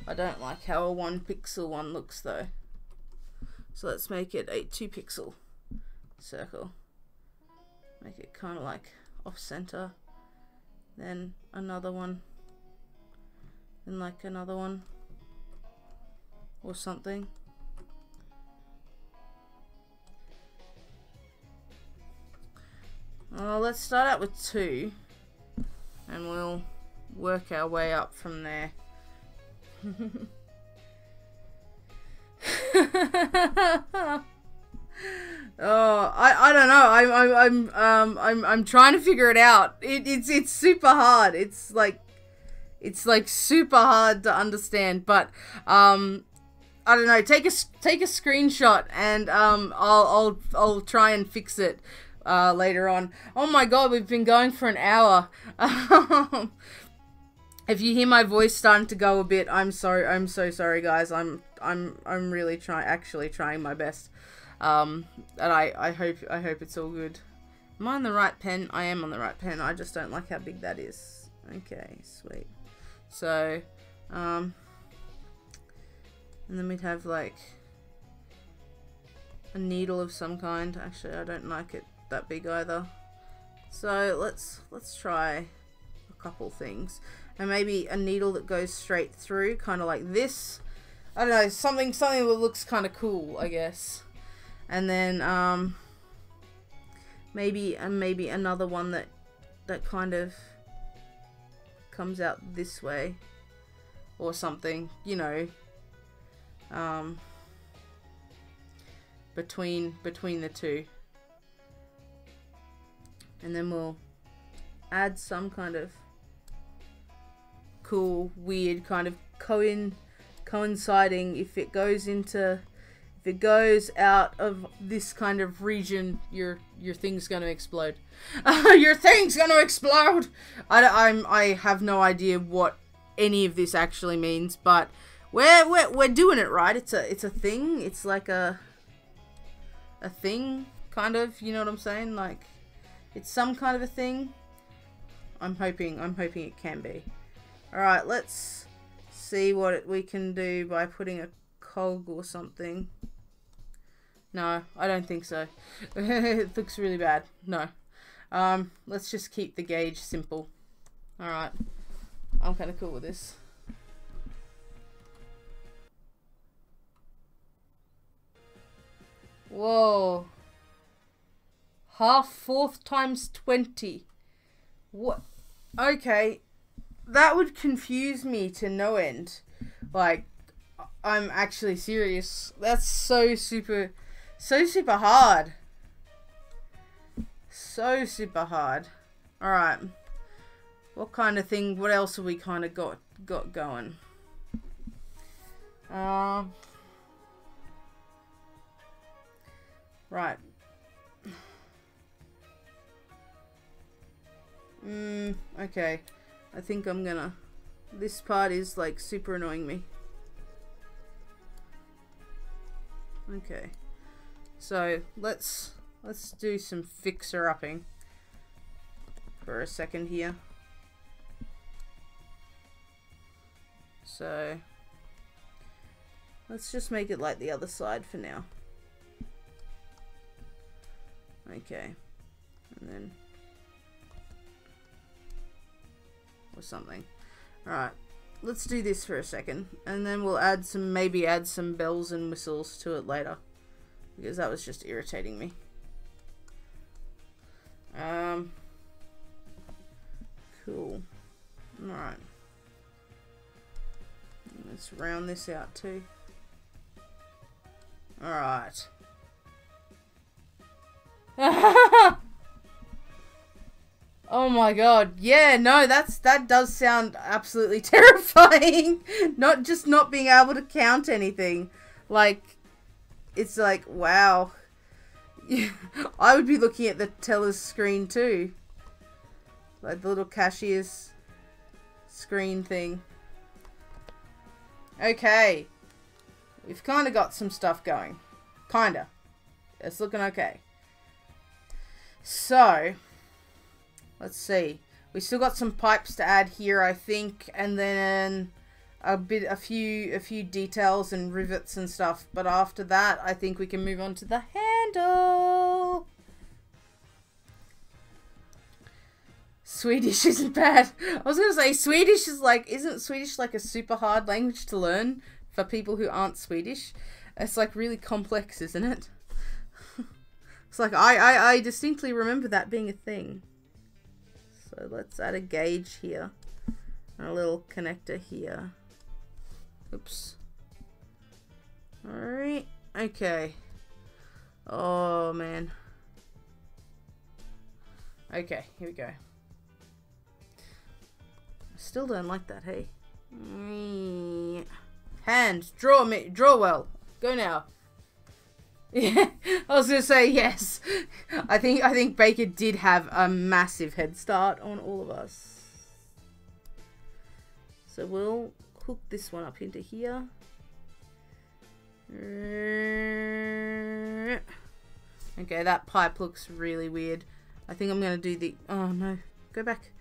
I don't like how a 1 pixel one looks though. So let's make it a 2 pixel circle. Make it kind of like off center. Then another one. Then like another one. Or something. Let's start out with 2. And we'll work our way up from there. Oh, I don't know. I'm trying to figure it out. It's super hard. It's like super hard to understand. But I don't know. Take a screenshot and I'll try and fix it later on. Oh my god, we've been going for an hour. If you hear my voice starting to go a bit, I'm sorry. I'm so sorry, guys. I'm really trying my best. And I hope it's all good. Am I on the right pen? I am on the right pen. I just don't like how big that is. Okay, sweet. So, and then we'd have like a needle of some kind. Actually, I don't like it that big either. So let's try a couple things. And maybe a needle that goes straight through, kind of like this. I don't know, something that looks kind of cool, I guess. And then maybe another one that kind of comes out this way or something, you know, between the two. And then we'll add some kind of cool, weird kind of coinciding. If it goes out of this kind of region, your thing's gonna explode. Your thing's gonna explode. I have no idea what any of this actually means, but we're doing it right. It's a thing. It's like a thing, kind of. You know what I'm saying? Like, it's some kind of a thing. I'm hoping it can be. All right, let's see what we can do by putting a cog or something. No, I don't think so. It looks really bad. No. Let's just keep the gauge simple. Alright. I'm kind of cool with this. Whoa. 1/2 times 20. What? Okay. That would confuse me to no end. Like, I'm actually serious. That's so super hard. So super hard. Alright. What kind of thing, what else have we kind of got going? Right. Okay. I think I'm gonna... This part is like super annoying me. Okay. So let's do some fixer-upping for a second here. So let's just make it like the other side for now. Okay. And then or something. Alright. Let's do this for a second, and then we'll add some, maybe add some bells and whistles to it later, because that was just irritating me. Cool. Alright. Let's round this out too. Alright. Oh my god. Yeah, no, that does sound absolutely terrifying. Not being able to count anything. Like, it's like, wow. I would be looking at the teller's screen too. Like the little cashier's screen thing. Okay. We've kind of got some stuff going. Kinda. It's looking okay. So... let's see. We still got some pipes to add here, I think, and then a few details and rivets and stuff. But after that, I think we can move on to the handle. Swedish isn't bad. I was gonna say Swedish is like, isn't Swedish like a super hard language to learn for people who aren't Swedish? It's like really complex, isn't it? It's like I distinctly remember that being a thing. So let's add a gauge here and a little connector here. Oops. Alright. Okay. Oh man. Okay, here we go. I still don't like that, hey. Hand. Draw well. Go now. Yeah, I was gonna say yes. I think Baker did have a massive head start on all of us. So we'll hook this one up into here. Okay, that pipe looks really weird. I think I'm gonna do the, oh no, go back.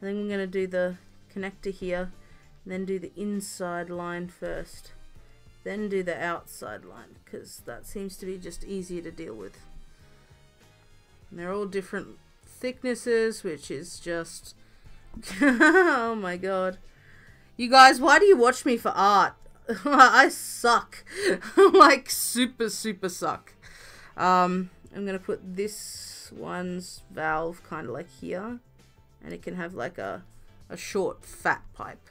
I think I'm gonna do the connector here, and then do the inside line first. Then do the outside line, because that seems to be just easier to deal with. And they're all different thicknesses, which is just... oh my god. You guys, why do you watch me for art? I suck. Like, super suck. I'm going to put this one's valve kind of like here. And it can have like a A short, fat pipe.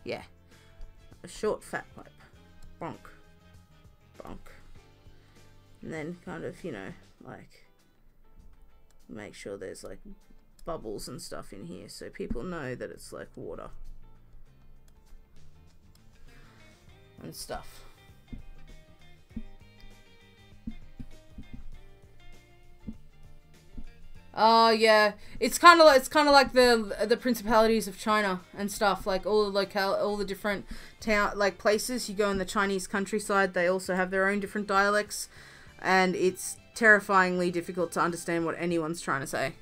Yeah. A short, fat pipe. Bonk. Bonk. And then kind of, you know, like, make sure there's like bubbles and stuff in here so people know that it's like water. And stuff. Oh yeah, it's kind of like the principalities of China and stuff. Like all the different like places you go in the Chinese countryside, they also have their own different dialects, and it's terrifyingly difficult to understand what anyone's trying to say.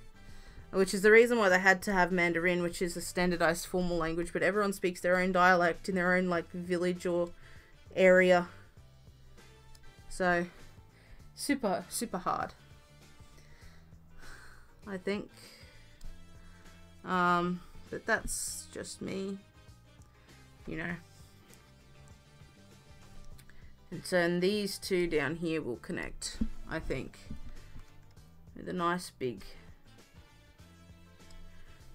Which is the reason why they had to have Mandarin, which is a standardized formal language, but everyone speaks their own dialect in their own like village or area. So super hard, I think. But that's just me, you know. And so then these two down here will connect, I think, with a nice big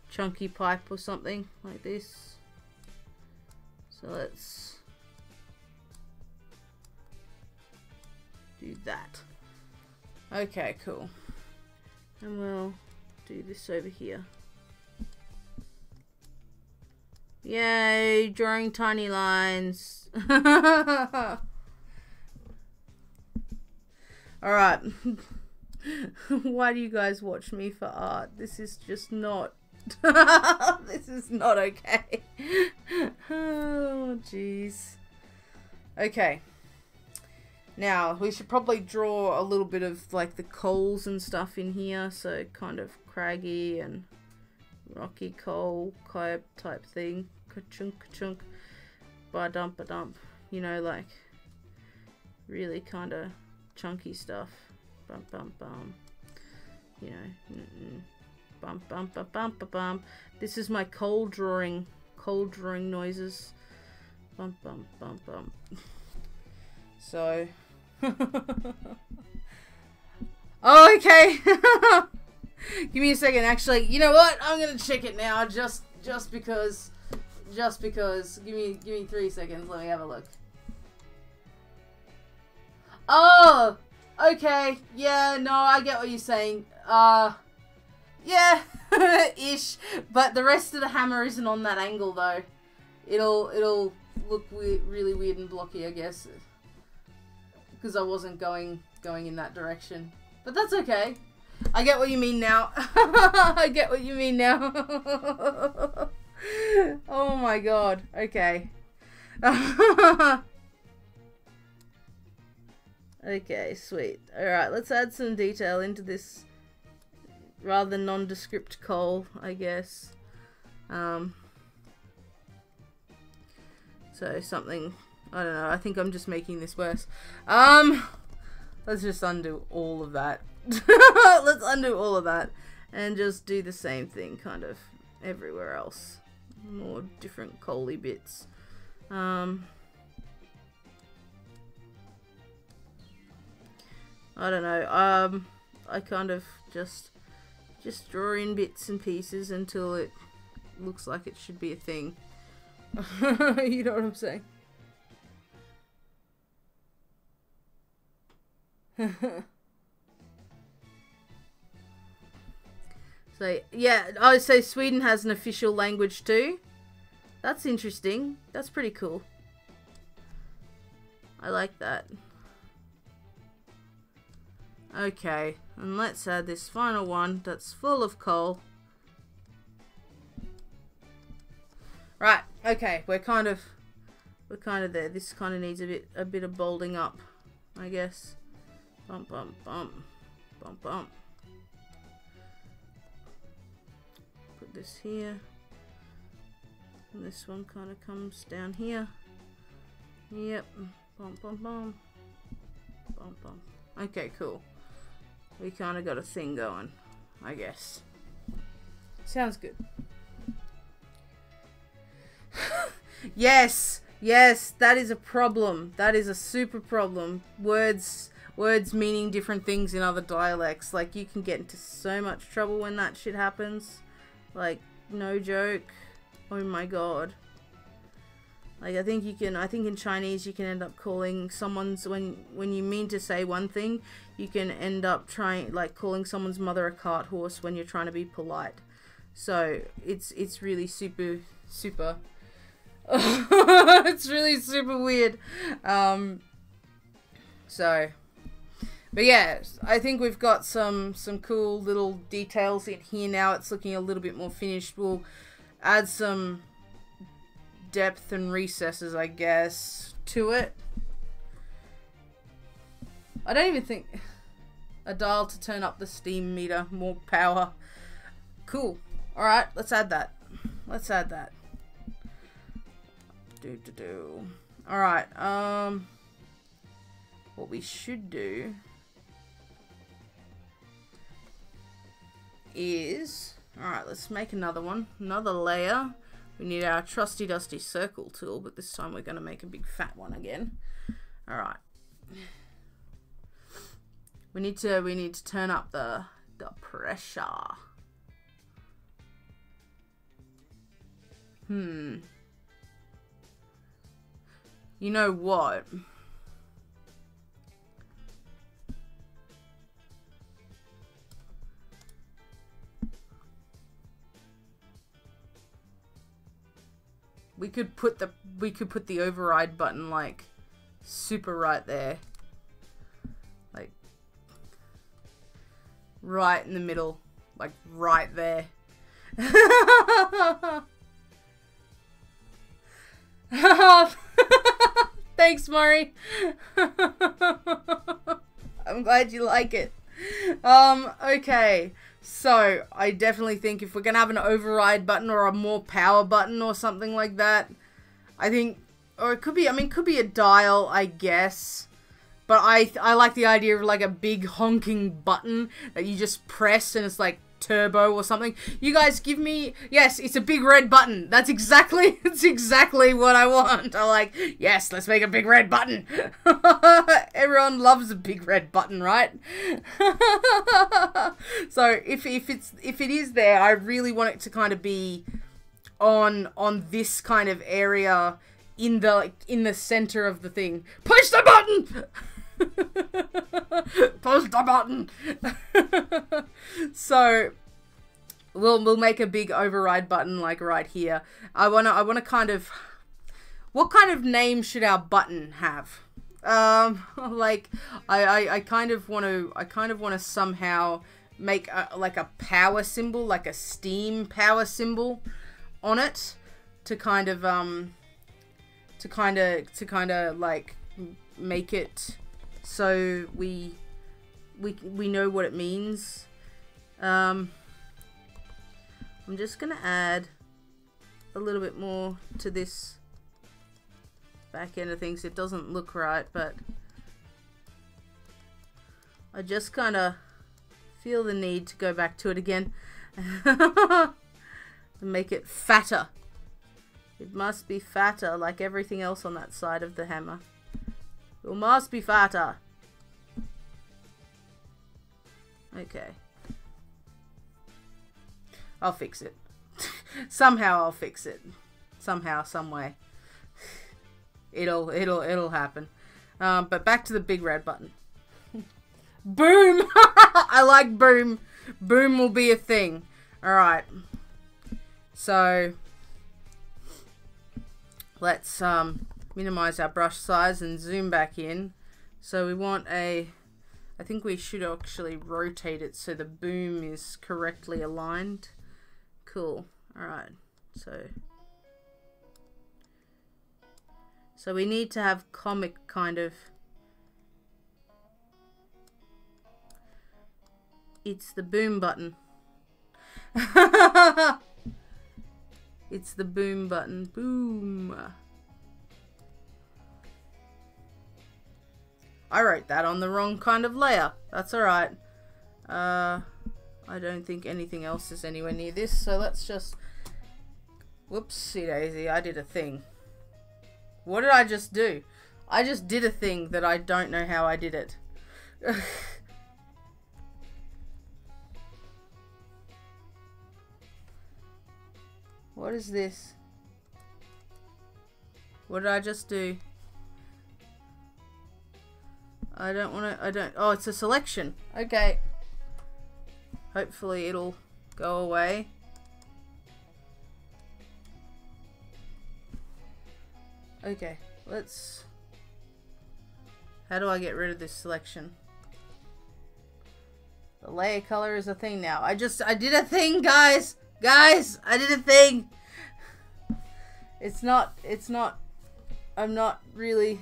chunky pipe or something like this. So let's do that. Okay, cool. And we'll do this over here. Yay, drawing tiny lines. Alright. Why do you guys watch me for art? This is just not... this is not okay. Oh, jeez. Okay. Now, we should probably draw a little bit of, like, the coals and stuff in here. So, kind of craggy and rocky coal type thing. Ka-chunk, ka-chunk. Ba-dump, ba-dump. You know, like, really kind of chunky stuff. Bum, bum, bum. You know, bum, bum, bum, bum, bum, bum. This is my coal drawing noises. Bum, bum, bum, bum. So... oh, okay. Give me a second. Actually, you know what? I'm gonna check it now. Just because. Give me 3 seconds. Let me have a look. Oh, okay. Yeah. No, I get what you're saying. Yeah, ish. But the rest of the hammer isn't on that angle though. It'll look really weird and blocky, I guess. Because I wasn't going in that direction. But that's okay. I get what you mean now. I get what you mean now. Oh my god. Okay. Okay, sweet. Alright, let's add some detail into this rather nondescript coal, I guess. So something... I don't know, I think I'm just making this worse. Let's just undo all of that. Let's undo all of that. And just do the same thing, kind of, everywhere else. More different coaly bits. I don't know, I kind of just draw in bits and pieces until it looks like it should be a thing. You know what I'm saying? So yeah, oh, so Sweden has an official language too. That's interesting. That's pretty cool. I like that. Okay, and let's add this final one that's full of coal. Right, okay, we're kind of there. This kind of needs a bit of bolding up, I guess. Bump, bump, bump. Bump, bump. Put this here. And this one kind of comes down here. Yep. Bump, bump, bump. Bump, bump. Okay, cool. We kind of got a thing going, I guess. Sounds good. Yes! Yes, that is a problem. That is a super problem. Words meaning different things in other dialects. Like, you can get into so much trouble when that shit happens. Like, no joke. Oh my god. Like, I think in Chinese you can end up calling someone's, when you mean to say one thing, you can end up calling someone's mother a cart horse when you're trying to be polite. So, it's really super, it's really super weird. But yeah, I think we've got some cool little details in here now. It's looking a little bit more finished. We'll add some depth and recesses, I guess, to it. I don't even think a dial to turn up the steam meter, more power. Cool. All right, let's add that. Let's add that. All right. What we should do is, all right, let's make another one, another layer. We need our trusty dusty circle tool, but this time we're going to make a big fat one again. All right. We need to turn up the pressure. You know what? We could put the override button like super right there. Like right in the middle. Like right there. Thanks, Murray. I'm glad you like it. Okay. So, I definitely think if we're going to have an override button or a more power button or something like that, I think, or it could be, I mean, it could be a dial, I guess. But I like the idea of like a big honking button that you just press and it's like turbo or something. You guys give me, yes, it's a big red button. That's exactly what I want. I'm like, yes, let's make a big red button. Everyone loves a big red button, right? So if it is there, I really want it to kind of be on this kind of area in the center of the thing. Push the button. Push the button. So we'll make a big override button like right here. I wanna kind of, what kind of name should our button have? Like I kind of want to somehow make like a power symbol, like a steam power symbol on it to kind of like make it so we know what it means. I'm just gonna add a little bit more to this back end of things. It doesn't look right, but I just kind of feel the need to go back to it again and make it fatter. It must be fatter, like everything else on that side of the hammer. It must be fatter. Okay. I'll fix it. Somehow I'll fix it. Somehow, some way. It'll happen. But back to the big red button. Boom! I like boom. Boom will be a thing. Alright. So let's minimize our brush size and zoom back in. So we want I think we should actually rotate it so the boom is correctly aligned. Cool. Alright. So we need to have comic kind of. It's the boom button. It's the boom button. Boom. I wrote that on the wrong kind of layer. That's alright. I don't think anything else is anywhere near this, so let's just. Whoopsie daisy, I did a thing. What did I just do? I just did a thing that I don't know how I did it. What is this? What did I just do? I don't want to, oh, it's a selection. Okay. Hopefully it'll go away. Okay, let's... How do I get rid of this selection? The layer color is a thing now. I did a thing, guys! Guys, I did a thing! It's not, I'm not really...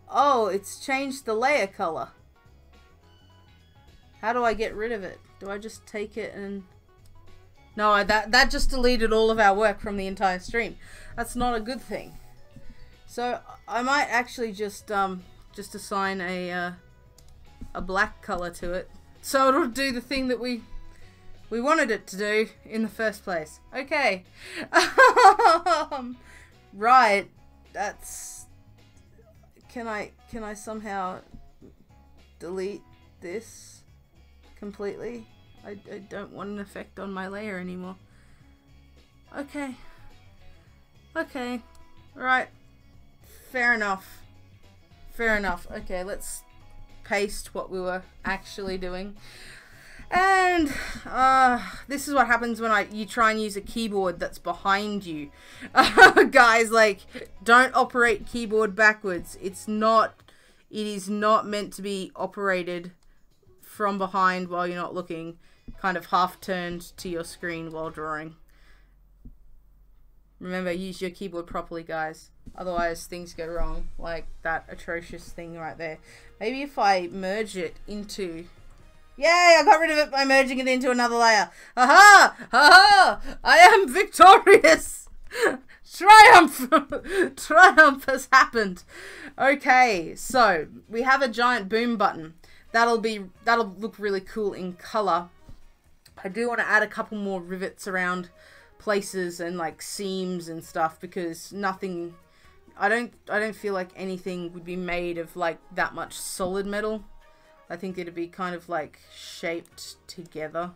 Oh, it's changed the layer color. How do I get rid of it? Do I just take it and... No, that just deleted all of our work from the entire stream. That's not a good thing. So I might actually just assign a black color to it, so it'll do the thing that we wanted it to do in the first place. Okay. Right. That's... Can I somehow delete this completely? I don't want an effect on my layer anymore. Okay. Okay. Right. Fair enough. Fair enough. Okay, let's paste what we were actually doing. And this is what happens when you try and use a keyboard that's behind you. Guys, like, don't operate keyboard backwards. It is not meant to be operated from behind while you're not looking, kind of half turned to your screen while drawing. Remember, use your keyboard properly, guys. Otherwise, things go wrong, like that atrocious thing right there. Maybe if I merge it into... Yay! I got rid of it by merging it into another layer. Aha! Aha! I am victorious! Triumph! Triumph has happened. Okay, so we have a giant boom button. That'll look really cool in color. I do want to add a couple more rivets around places and like seams and stuff, because nothing, I don't feel like anything would be made of like that much solid metal. I think it'd be kind of like shaped together,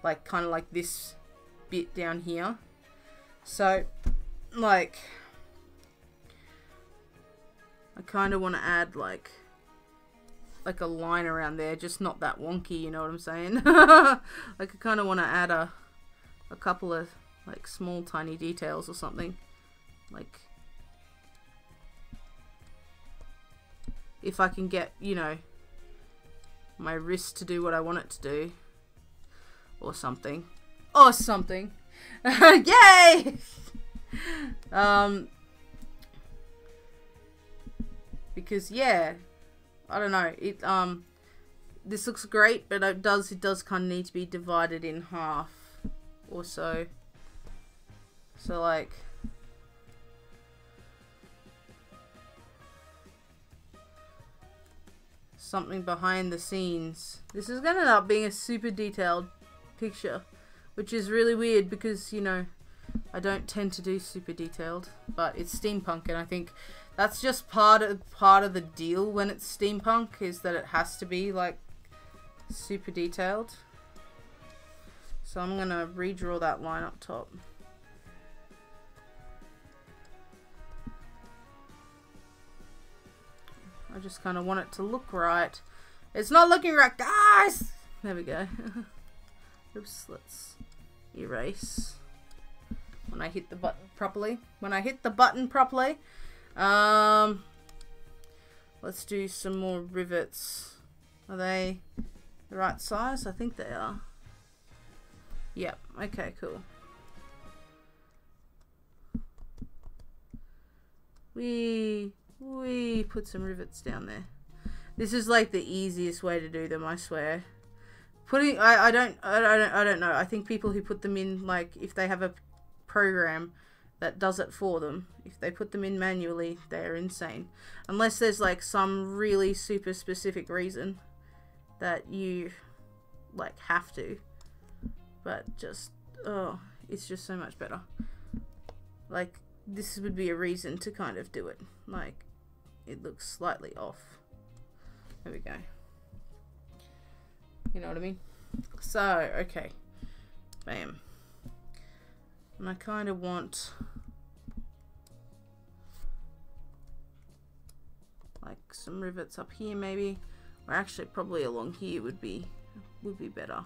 like kind of like this bit down here. So like I kind of want to add like a line around there, just not that wonky, you know what I'm saying? Like I kind of want to add a couple of like small tiny details or something, like if I can get, you know, my wrist to do what I want it to do or something Yay! Because yeah, I don't know, it this looks great, but it does kind of need to be divided in half or so. So like something behind the scenes. This is gonna end up being a super detailed picture, which is really weird because, you know, I don't tend to do super detailed, but it's steampunk, and I think that's just part of the deal when it's steampunk, is that it has to be like super detailed. So I'm gonna redraw that line up top. I just kind of want it to look right. It's not looking right, guys! There we go. Oops, let's erase. When I hit the button properly. Let's do some more rivets. Are they the right size? I think they are. Yep, okay, cool. We put some rivets down there. This is like the easiest way to do them, I swear. I don't know. I think people who put them in, like, if they have a program that does it for them, if they put them in manually, they're insane. Unless there's like some really super specific reason that you like have to. But just, oh, it's just so much better. Like, this would be a reason to kind of do it. Like, it looks slightly off. There we go. You know what I mean? So, okay. Bam. And I kind of want like some rivets up here maybe, or actually probably along here would be better,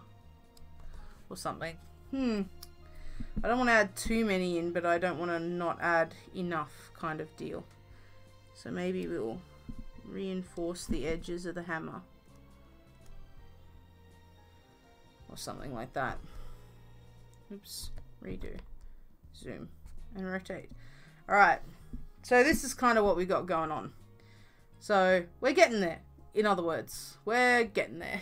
or something. I don't want to add too many in, but I don't want to not add enough, kind of deal. So maybe we'll reinforce the edges of the hammer or something like that. Oops, redo, zoom and rotate. Alright, so this is kind of what we got going on. So we're getting there. In other words, we're getting there.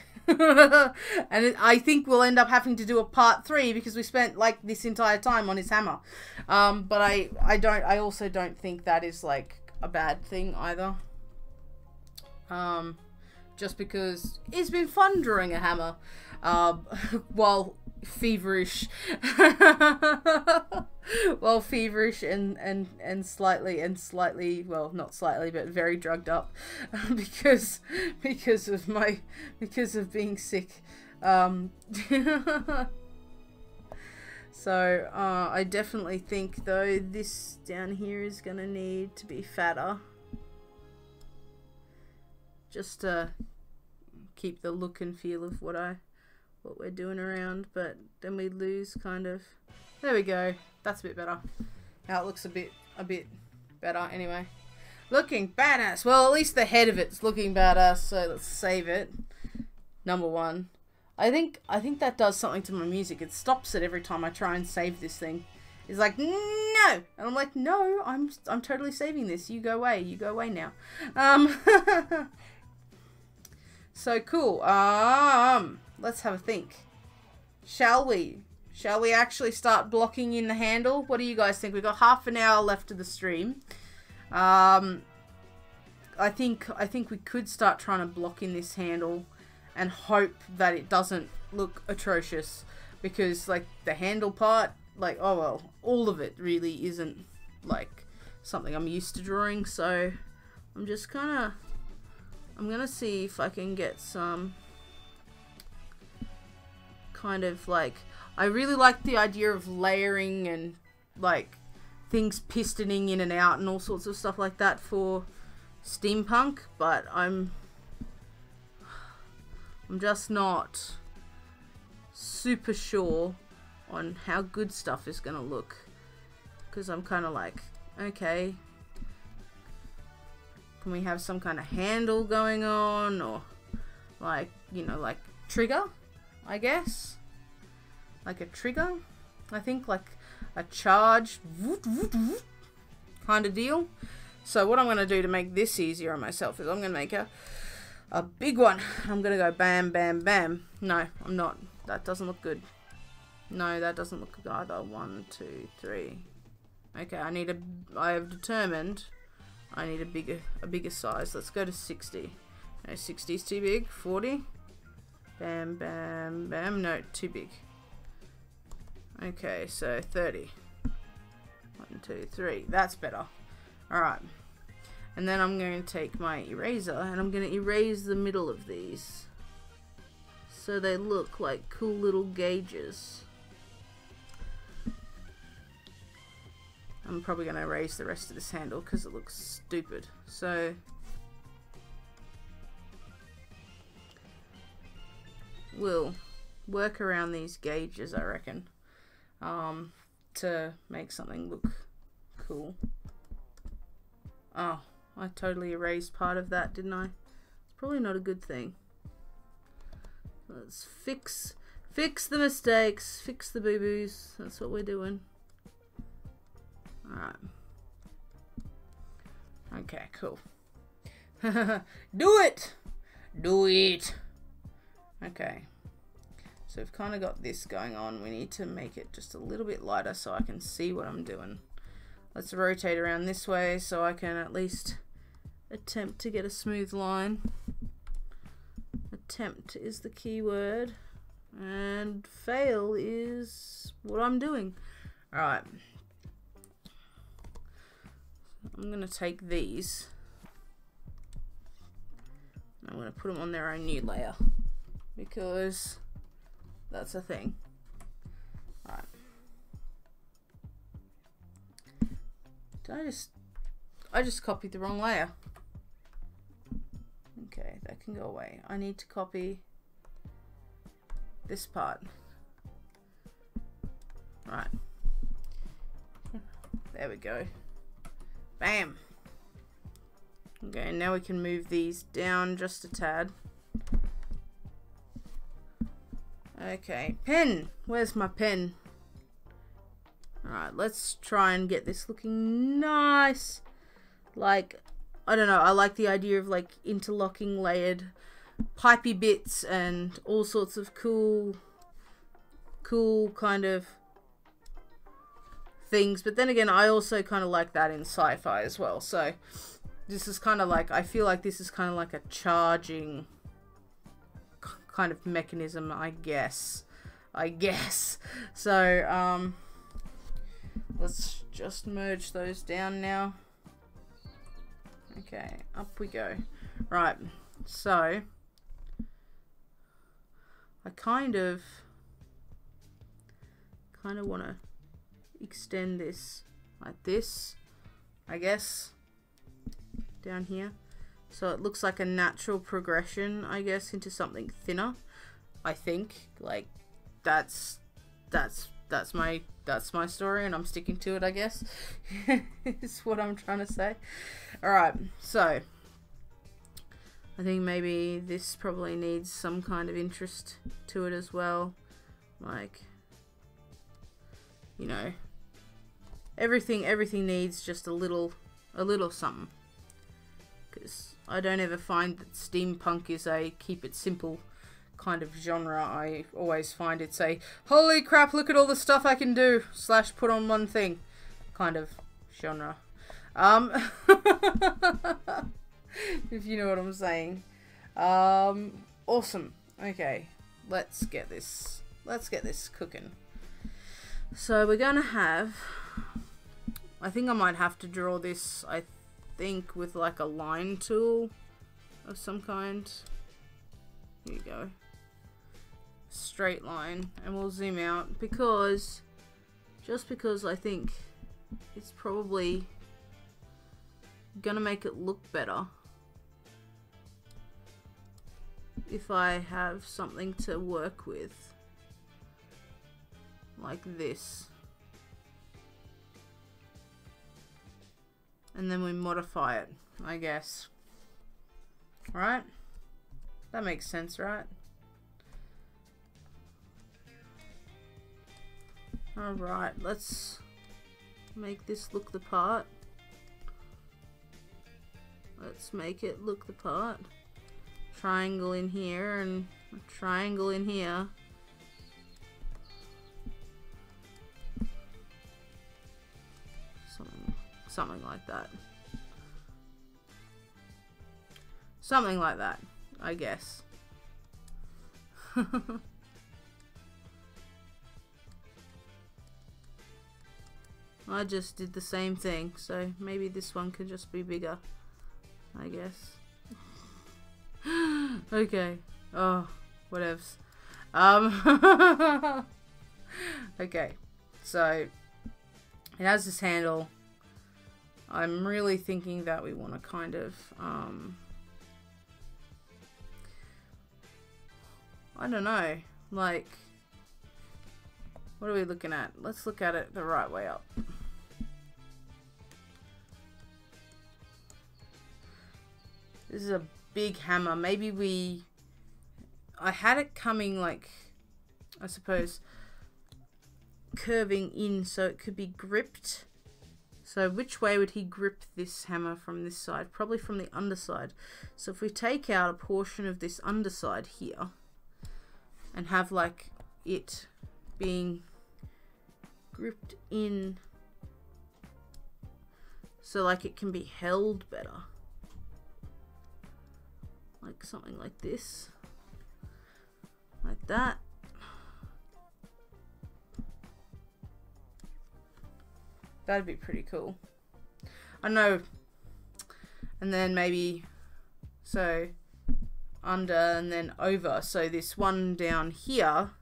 And I think we'll end up having to do a part 3 because we spent like this entire time on his hammer. But I also don't think that is like a bad thing either. Just because it's been fun drawing a hammer while feverish and slightly, well, not slightly, but very drugged up because of being sick. So I definitely think though this down here is gonna need to be fatter, just to keep the look and feel of what we're doing around. But then we lose kind of, there we go, that's a bit better. Now it looks a bit better anyway. Looking badass. Well, at least the head of it's looking badass, so let's save it. Number 1. I think that does something to my music. It stops it every time I try and save this thing. It's like, no! And I'm like, no, I'm totally saving this. You go away now. So cool. Let's have a think. Shall we actually start blocking in the handle? What do you guys think? We've got half an hour left of the stream. I think we could start trying to block in this handle and hope that it doesn't look atrocious, because like the handle part, like, oh well, all of it really isn't like something I'm used to drawing. So I'm gonna see if I can get some kind of like, I really like the idea of layering and like things pistoning in and out and all sorts of stuff like that for steampunk, but I'm just not super sure on how good stuff is gonna look, because I'm kind of like, okay, can we have some kind of handle going on, or like, you know, like trigger, I guess, like a trigger, I think, like a charge kind of deal. So what I'm going to do to make this easier on myself is I'm going to make a big one. I'm going to go bam, bam, bam. No, I'm not. That doesn't look good. No, that doesn't look good either. 1, 2, 3. Okay, I have determined I need a bigger size. Let's go to 60. No, 60 is too big. 40. Bam, bam, bam. No, too big. Okay, so 30. 1, 2, 3. That's better. Alright. And then I'm going to take my eraser and I'm going to erase the middle of these so they look like cool little gauges. I'm probably going to erase the rest of this handle because it looks stupid. So we'll work around these gauges, I reckon, to make something look cool. Oh, I totally erased part of that, didn't I? It's probably not a good thing. Let's fix the mistakes, fix the boo-boos. That's what we're doing. Alright. Okay, cool. Do it! Do it! Okay. So we've kind of got this going on. We need to make it just a little bit lighter so I can see what I'm doing. Let's rotate around this way so I can at least attempt to get a smooth line. Attempt is the key word, and fail is what I'm doing. Alright. I'm going to take these. I'm going to put them on their own new layer, because that's a thing. I just copied the wrong layer. Okay, that can go away. I need to copy this part. Right. There we go. Bam. Okay, now we can move these down just a tad. Okay, pen. Where's my pen? Alright, let's try and get this looking nice. Like, I don't know, I like the idea of like interlocking layered pipey bits and all sorts of cool kind of things. But then again, I also kind of like that in sci-fi as well. So this is kind of like, I feel like this is kind of like a charging kind of mechanism, I guess. So, let's just merge those down now. Okay, up we go. Right, so I kind of want to extend this like this, I guess, down here, so it looks like a natural progression, I guess, into something thinner. I think, like, that's my story, and I'm sticking to it, I guess. Is what I'm trying to say. Alright, so I think maybe this probably needs some kind of interest to it as well. Like, you know, everything needs just a little something. Because I don't ever find that steampunk is a keep it simple kind of genre. I always find it's a holy crap, look at all the stuff I can do / put on one thing kind of genre. If you know what I'm saying. Awesome. Okay, let's get this cooking. So we're gonna have, I think I might have to draw this, I think, with like a line tool of some kind. Here you go. Straight line, and we'll zoom out because I think it's probably gonna make it look better if I have something to work with like this, and then we modify it, I guess. Right? That makes sense, right? Alright, let's make this look the part. Let's make it look the part. Triangle in here and a triangle in here. Something like that. Something like that, I guess. I just did the same thing, so maybe this one could just be bigger, I guess. Okay. Oh, whatevs. Okay, so it has this handle. I'm really thinking that we want to kind of, I don't know, like, what are we looking at? Let's look at it the right way up. This is a big hammer. Maybe I had it coming, like, I suppose, curving in so it could be gripped. So which way would he grip this hammer from this side? Probably from the underside. So if we take out a portion of this underside here and have like it being gripped in so like it can be held better. Like something like this. Like that. That'd be pretty cool. I know. And then maybe, so under and then over. So this one down here,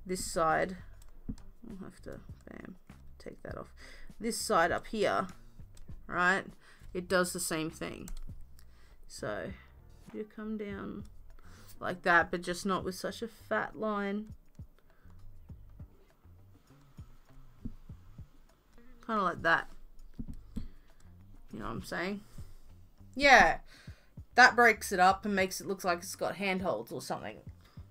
this side, I'll have to, bam, take that off. this side up here, right, it does the same thing. So you come down like that, but just not with such a fat line. Kind of like that. You know what I'm saying? Yeah. That breaks it up and makes it look like it's got handholds or something,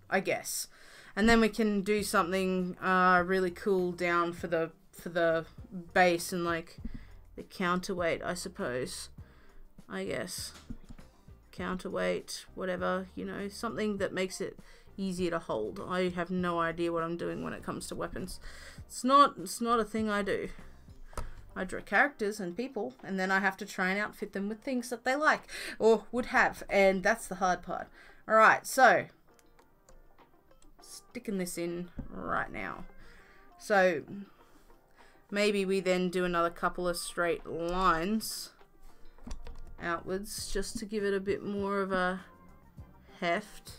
I guess. And then we can do something really cool down for the base and like the counterweight, I suppose. I guess. Counterweight, whatever, you know, something that makes it easier to hold. I have no idea what I'm doing when it comes to weapons. It's not a thing I do. I draw characters and people, and then I have to try and outfit them with things that they like or would have, and that's the hard part. Alright, so sticking this in right now. So maybe we then do another couple of straight lines outwards just to give it a bit more of a heft.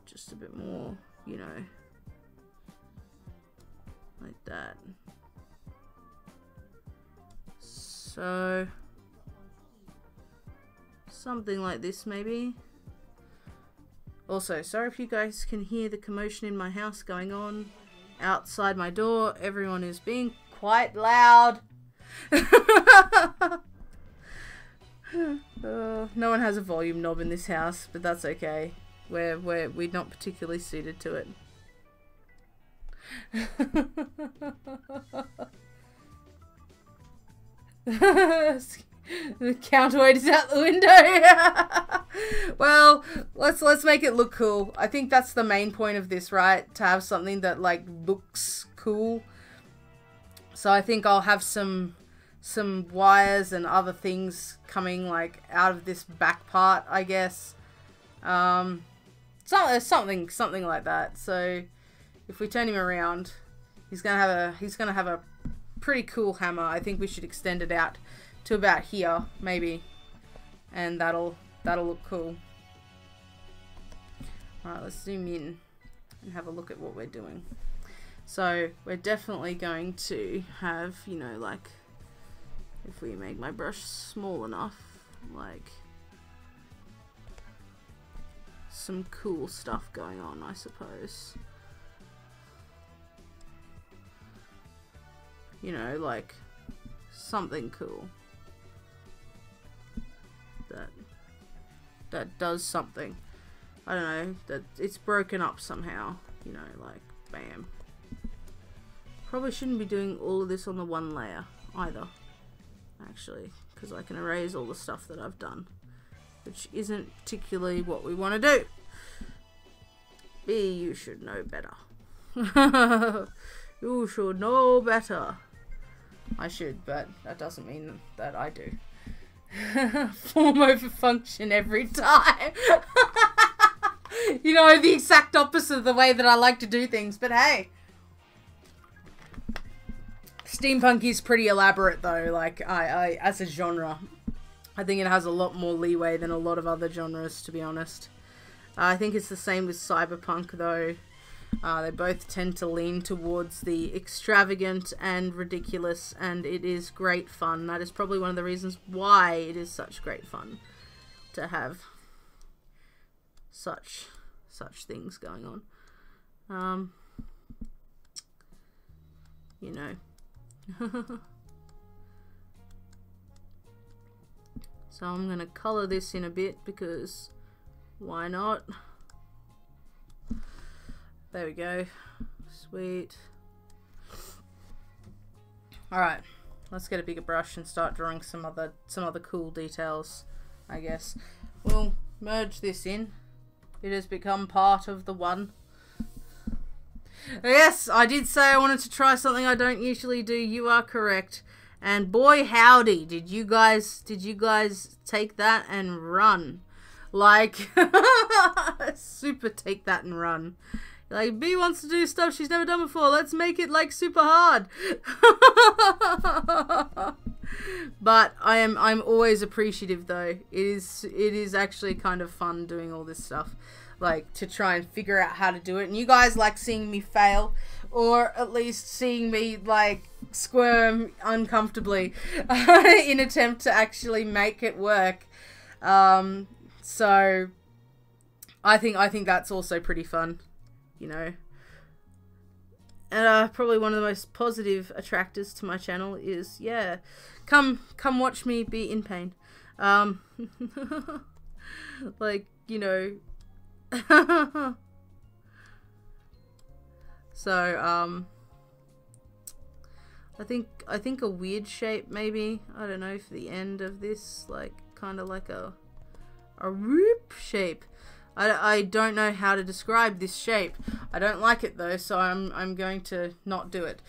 Just a bit more, you know, like that. So something like this maybe. Also, sorry if you guys can hear the commotion in my house going on outside my door. Everyone is being quite loud. No one has a volume knob in this house, but that's okay. We're not particularly suited to it. The counterweight is out the window. Well, let's make it look cool. I think that's the main point of this, right? To have something that like looks cool. So I think I'll have some wires and other things coming like out of this back part, I guess. Something like that. So if we turn him around, he's gonna have a pretty cool hammer. I think we should extend it out to about here, maybe, and that'll look cool. Alright, let's zoom in and have a look at what we're doing. So we're definitely going to have, you know, like, if we make my brush small enough, like some cool stuff going on, I suppose. You know, like something cool that does something. I don't know, that it's broken up somehow, you know, like bam. Probably shouldn't be doing all of this on the one layer either, actually, because I can erase all the stuff that I've done, which isn't particularly what we want to do. B, you should know better. You should know better. I should, but that doesn't mean that I do. Form over function every time. You know, the exact opposite of the way that I like to do things, but hey. Steampunk is pretty elaborate though, like, I as a genre. I think it has a lot more leeway than a lot of other genres, to be honest. I think it's the same with cyberpunk though. They both tend to lean towards the extravagant and ridiculous, and it is great fun. That is probably one of the reasons why it is such great fun to have such things going on. You know. So I'm gonna color this in a bit because why not? There we go. Sweet. Alright, let's get a bigger brush and start drawing some other cool details, I guess. We'll merge this in. It has become part of the one. Yes, I did say I wanted to try something I don't usually do. You are correct. And boy howdy, did you guys take that and run. Like super take that and run. Like, B wants to do stuff she's never done before. Let's make it, like, super hard. But I'm always appreciative, though. It is actually kind of fun doing all this stuff. Like, to try and figure out how to do it. And you guys like seeing me fail. Or at least seeing me, like, squirm uncomfortably in attempt to actually make it work. So I think that's also pretty fun, you know. And probably one of the most positive attractors to my channel is, yeah, come watch me be in pain. Like, you know. So I think a weird shape maybe, I don't know, for the end of this, like kind of like a whoop shape. I don't know how to describe this shape. I don't like it though, so I'm going to not do it.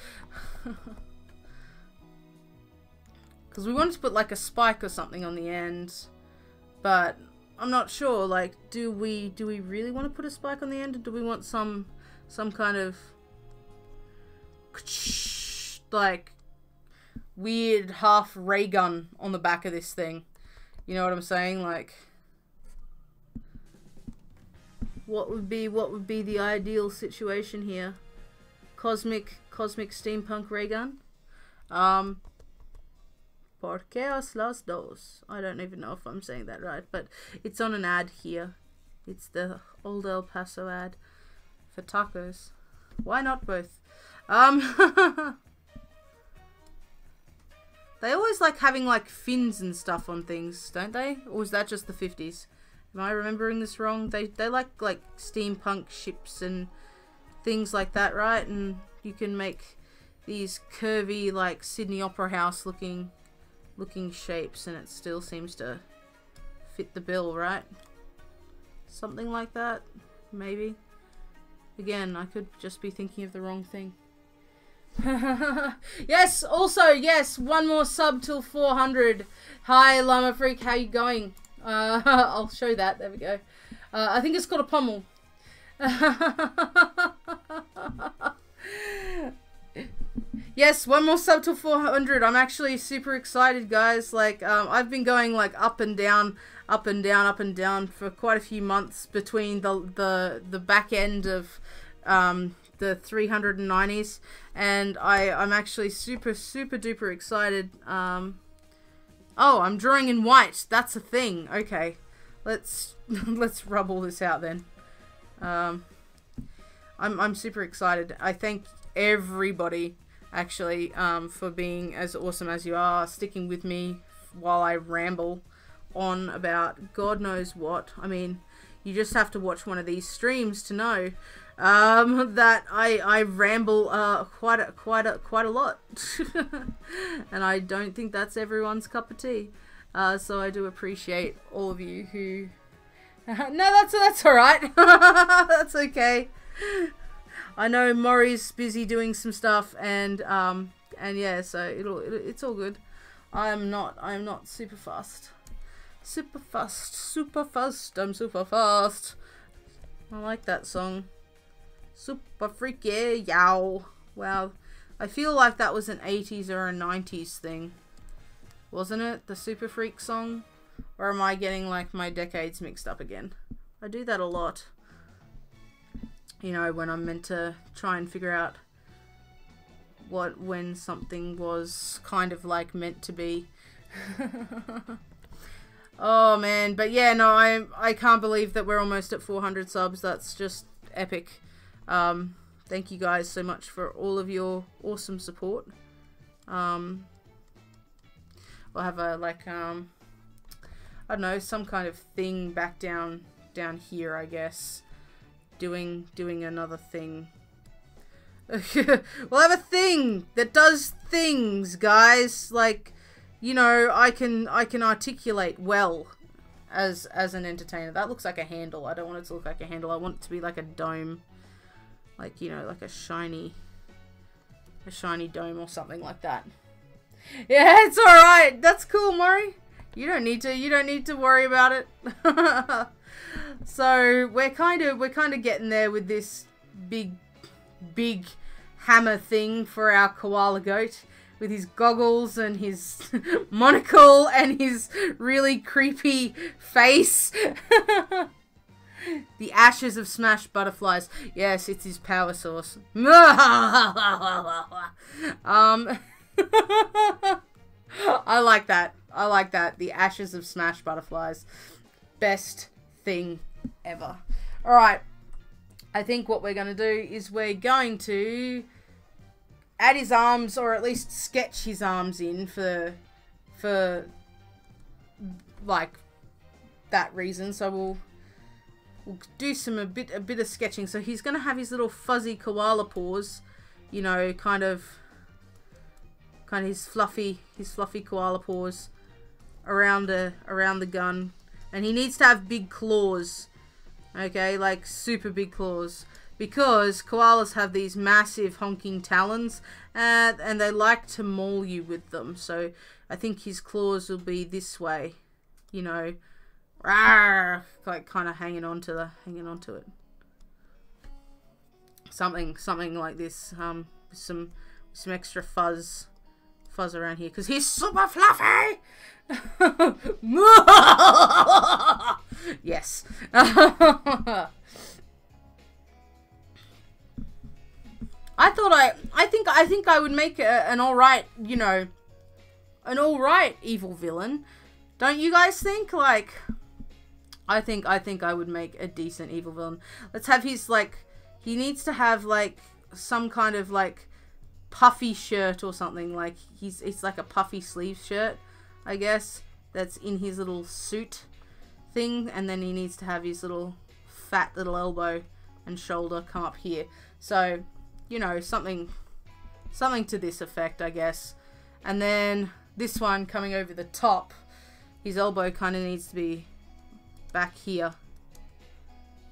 Because we wanted to put like a spike or something on the end, but I'm not sure. Like, do we really want to put a spike on the end, or do we want some kind of like weird half ray gun on the back of this thing? You know what I'm saying? Like, what would be the ideal situation here? Cosmic steampunk ray gun. Porque os las dos. I don't even know if I'm saying that right, but it's on an ad here. It's the old El Paso ad for tacos. Why not both? They always like having like fins and stuff on things, don't they? Or is that just the 50s? Am I remembering this wrong? They like steampunk ships and things like that, right? And you can make these curvy like Sydney Opera House looking shapes, and it still seems to fit the bill, right? Something like that, maybe. Again, I could just be thinking of the wrong thing. Yes, also, yes, one more sub till 400. Hi, Llama Freak, how you going? I'll show that. There we go. I think it's called a pommel. Yes, one more sub till 400. I'm actually super excited, guys. Like, I've been going like up and down for quite a few months between the back end of the 390s, and I'm actually super duper excited. Oh, I'm drawing in white. That's a thing. Okay, let's rub all this out then. I'm super excited. I thank everybody actually for being as awesome as you are, sticking with me while I ramble on about God knows what. I mean, you just have to watch one of these streams to know that I ramble quite a lot. And I don't think that's everyone's cup of tea. So I do appreciate all of you who no, that's all right. That's okay. I know Maury's busy doing some stuff, and yeah, so it's all good. I'm not super fast. Super fast. I'm super fast. I like that song. Super freaky, yow. Wow. I feel like that was an 80s or a 90s thing. Wasn't it? The Super Freak song? Or am I getting like my decades mixed up again? I do that a lot. You know, when I'm meant to try and figure out when something was kind of like meant to be. Oh man, but yeah, no, I can't believe that we're almost at 400 subs. That's just epic. Thank you guys so much for all of your awesome support. We'll have a like I don't know, some kind of thing back down here, I guess. Doing another thing. We'll have a thing that does things, guys. Like, you know, I can articulate well as an entertainer. That looks like a handle. I don't want it to look like a handle. I want it to be like a dome. Like, you know, like a shiny dome or something like that. Yeah, it's all right. That's cool, Maury. You don't need to worry about it. So we're kind of getting there with this big hammer thing for our koala goat, with his goggles and his monocle and his really creepy face. The ashes of smashed butterflies. Yes, it's his power source. I like that. I like that. The ashes of smashed butterflies. Best thing ever. Alright. I think what we're going to do is we're going to add his arms, or at least sketch his arms in for like that reason. So we'll do a bit of sketching. So he's going to have his little fuzzy koala paws, you know, kind of his fluffy koala paws around the gun, and he needs to have big claws. Okay, like super big claws, because koalas have these massive honking talons, and they like to maul you with them. So I think his claws will be this way, you know, rawr, like kind of hanging on to it. Something like this. Some extra fuzz around here, because he's super fluffy. Yes. I think I would make an alright, you know, an alright evil villain. Don't you guys think? Like, I think I would make a decent evil villain. Let's have his, like, he needs to have like some kind of like puffy shirt or something. Like it's like a puffy sleeve shirt, I guess, that's in his little suit thing, and then he needs to have his little fat little elbow and shoulder come up here. So, you know, something to this effect, I guess. And then this one coming over the top, his elbow kind of needs to be back here,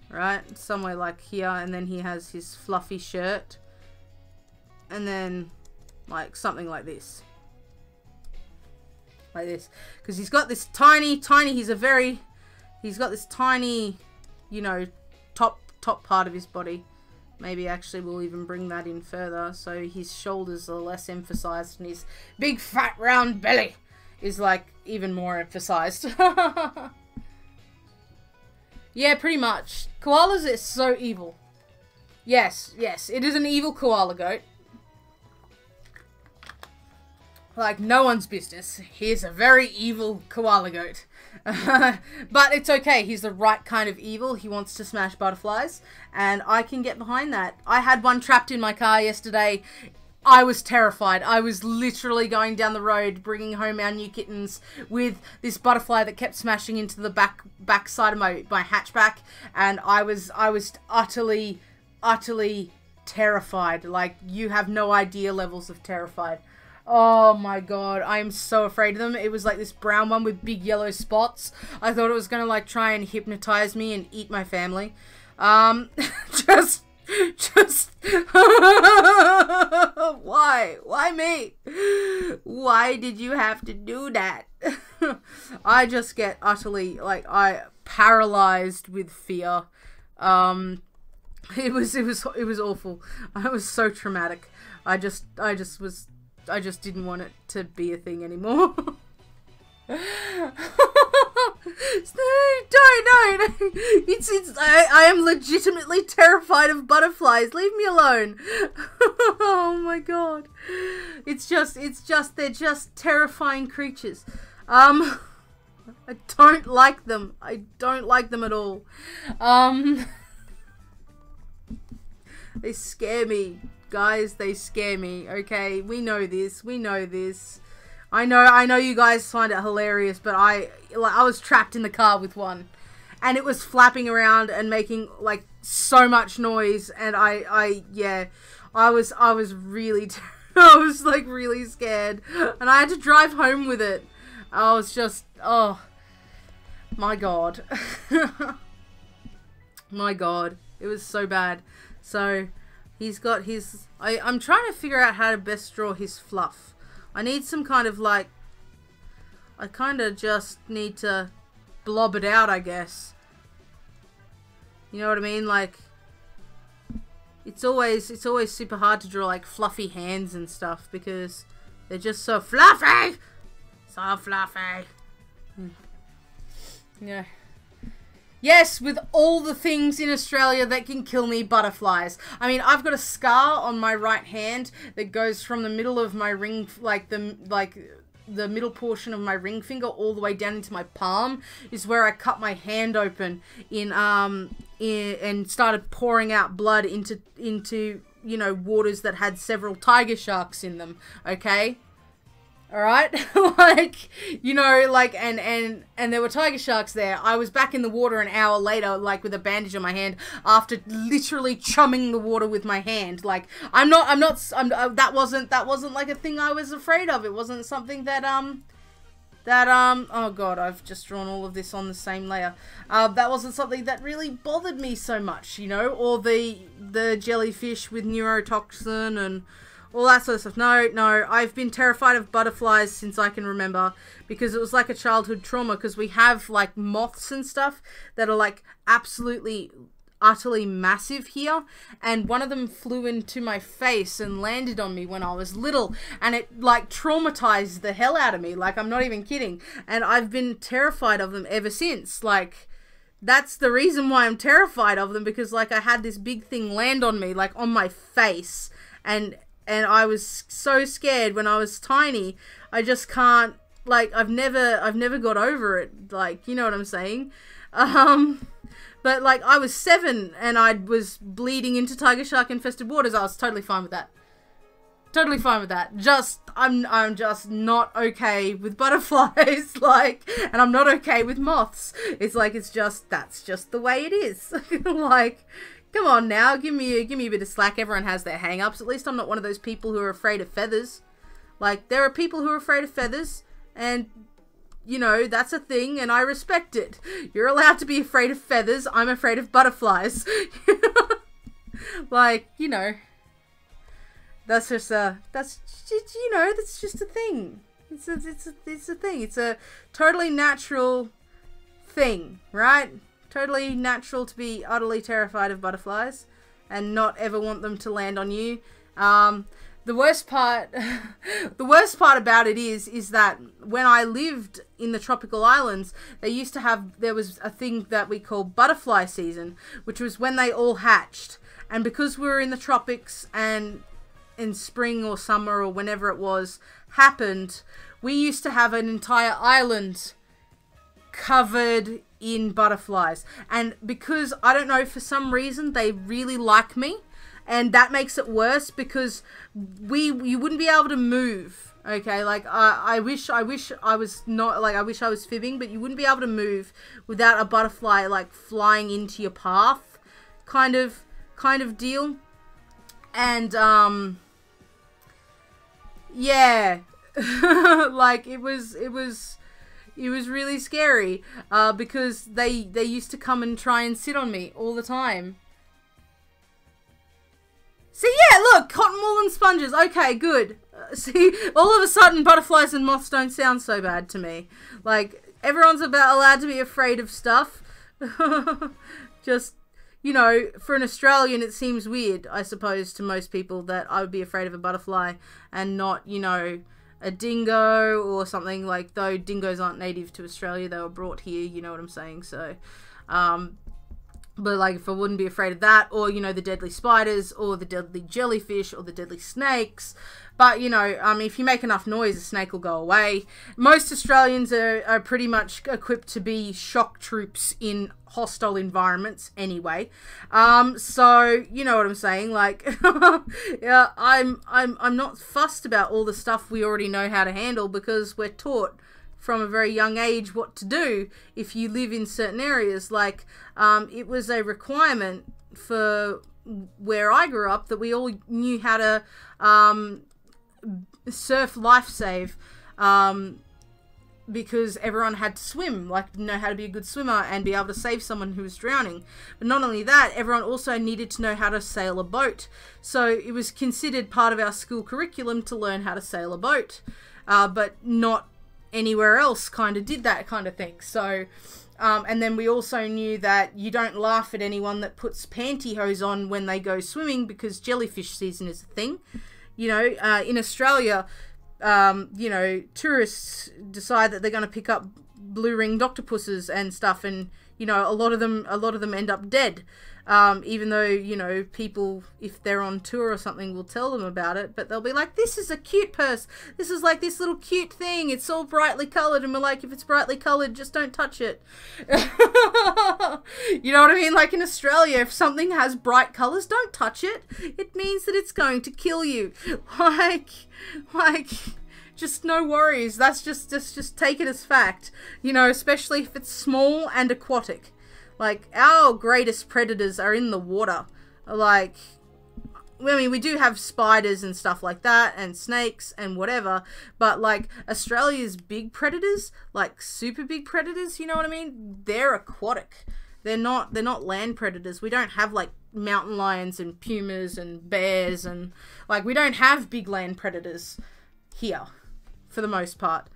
right, somewhere like here. And then he has his fluffy shirt, and then like something like this. Like this, because he's got this tiny, he's got this tiny, you know, top part of his body. Maybe actually we'll even bring that in further, so his shoulders are less emphasized, and his big fat round belly is like even more emphasized. Yeah, pretty much. Koalas are so evil. Yes, it is an evil koala goat. Like no one's business. He's a very evil koala goat. But it's okay. He's the right kind of evil. He wants to smash butterflies, and I can get behind that. I had one trapped in my car yesterday. I was terrified. I was literally going down the road bringing home our new kittens with this butterfly that kept smashing into the back side of my hatchback, and I was utterly terrified. Like, you have no idea levels of terrified. Oh my god, I am so afraid of them. It was like this brown one with big yellow spots. I thought it was gonna like try and hypnotize me and eat my family. Just why me? Why did you have to do that? I just get utterly, like, I paralyzed with fear. It was awful. It was so traumatic. I just didn't want it to be a thing anymore. No, I am legitimately terrified of butterflies. Leave me alone. Oh my god. They're just terrifying creatures. I don't like them. I don't like them at all. They scare me. Guys, they scare me. Okay, we know this. I know you guys find it hilarious, but I was trapped in the car with one, and it was flapping around and making like so much noise, and I was really I was like really scared, and I had to drive home with it. I was just, oh my god. My god, it was so bad. So he's got his, I'm trying to figure out how to best draw his fluff. I need some kind of like, I kind of just need to blob it out, I guess. You know what I mean? Like, it's always super hard to draw like fluffy hands and stuff because they're just so fluffy. So fluffy. Yeah. Yes, with all the things in Australia that can kill me, butterflies. I mean, I've got a scar on my right hand that goes from the middle of my ring, like the middle portion of my ring finger all the way down into my palm is where I cut my hand open and started pouring out blood into you know, waters that had several tiger sharks in them. Okay. Alright, like, you know, like, and there were tiger sharks there. I was back in the water an hour later, like, with a bandage on my hand, after literally chumming the water with my hand. Like, that wasn't like a thing I was afraid of. It wasn't something that, oh god, I've just drawn all of this on the same layer. That wasn't something that really bothered me so much, you know, or the jellyfish with neurotoxin and all that sort of stuff. No, I've been terrified of butterflies since I can remember, because it was like a childhood trauma, because we have like moths and stuff that are like absolutely utterly massive here, and one of them flew into my face and landed on me when I was little, and it like traumatized the hell out of me. Like, I'm not even kidding, and I've been terrified of them ever since. Like, that's the reason why I'm terrified of them, because like I had this big thing land on me, like on my face, and I was so scared when I was tiny. I just can't, like, I've never got over it, like, you know what I'm saying? But like, I was 7 and I was bleeding into tiger shark infested waters. I was totally fine with that. Totally fine with that. I'm just not okay with butterflies, like, and I'm not okay with moths. It's like, that's just the way it is. Like, come on now, give me a bit of slack. Everyone has their hang-ups. At least I'm not one of those people who are afraid of feathers. Like, there are people who are afraid of feathers, and, you know, that's a thing, and I respect it. You're allowed to be afraid of feathers. I'm afraid of butterflies. Like, you know, that's just you know, that's just a thing. It's a thing. It's a totally natural thing, right? Totally natural to be utterly terrified of butterflies and not ever want them to land on you. The worst part about it is that when I lived in the tropical islands, there was a thing that we call butterfly season, which was when they all hatched. And because we were in the tropics and in spring or summer or whenever it was happened, we used to have an entire island covered in butterflies. And because, I don't know, for some reason they really like me, and that makes it worse, because you wouldn't be able to move. Okay, like, I wish I was not, like, I wish I was fibbing, but you wouldn't be able to move without a butterfly like flying into your path, kind of deal. And yeah. Like, it was really scary, because they used to come and try and sit on me all the time. See, yeah, look, cotton wool and sponges. Okay, good. See, all of a sudden, butterflies and moths don't sound so bad to me. Like, everyone's allowed to be afraid of stuff. Just, you know, for an Australian, it seems weird, I suppose, to most people that I would be afraid of a butterfly and not, you know, a dingo or something. Like, though dingoes aren't native to Australia, they were brought here, you know what I'm saying? So, but like, if I wouldn't be afraid of that, or, you know, the deadly spiders, or the deadly jellyfish, or the deadly snakes. But, you know, if you make enough noise, a snake will go away. Most Australians are pretty much equipped to be shock troops in hostile environments anyway. So, you know what I'm saying? Like, yeah, I'm not fussed about all the stuff we already know how to handle, because we're taught from a very young age what to do if you live in certain areas. Like, it was a requirement for where I grew up that we all knew how to surf life save, because everyone had to swim, like, know how to be a good swimmer and be able to save someone who was drowning. But not only that, everyone also needed to know how to sail a boat. So it was considered part of our school curriculum to learn how to sail a boat, but not anywhere else kind of did that kind of thing. So, and then we also knew that you don't laugh at anyone that puts pantyhose on when they go swimming, because jellyfish season is a thing. You know, in Australia, you know, tourists decide that they're going to pick up blue-ringed octopuses and stuff, and, you know, a lot of them end up dead. Even though, you know, people, if they're on tour or something, will tell them about it, but they'll be like, this is a cute purse. This is like this little cute thing. It's all brightly colored. And we're like, if it's brightly colored, just don't touch it. You know what I mean? Like in Australia, if something has bright colors, don't touch it. It means that it's going to kill you. Like, just no worries. That's just take it as fact. You know, especially if it's small and aquatic. Like, our greatest predators are in the water. Like, I mean, we do have spiders and stuff like that, and snakes and whatever, but like Australia's big predators, like super big predators, you know what I mean? They're aquatic. They're not land predators. We don't have like mountain lions and pumas and bears, and like we don't have big land predators here for the most part.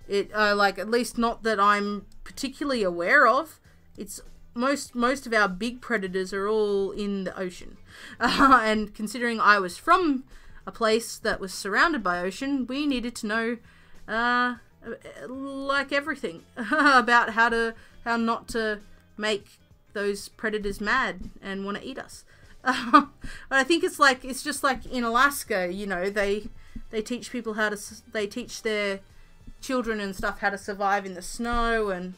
It like, at least not that I'm particularly aware of. It's most of our big predators are all in the ocean. And considering I was from a place that was surrounded by ocean, we needed to know like everything about how not to make those predators mad and want to eat us. But I think it's just like in Alaska, you know, they teach people they teach their children and stuff how to survive in the snow and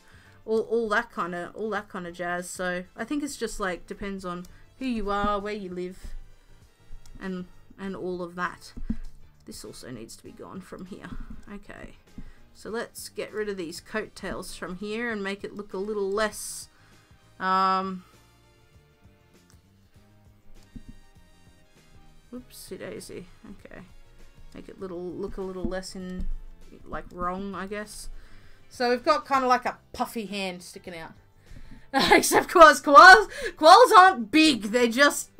all that kind of jazz. So I think it's just like depends on who you are, where you live, and all of that. This also needs to be gone from here. Okay, so let's get rid of these coattails from here and make it look a little less whoopsie daisy. Okay, make it look a little less like wrong, I guess. So we've got kind of like a puffy hand sticking out. Except koalas aren't big, they're just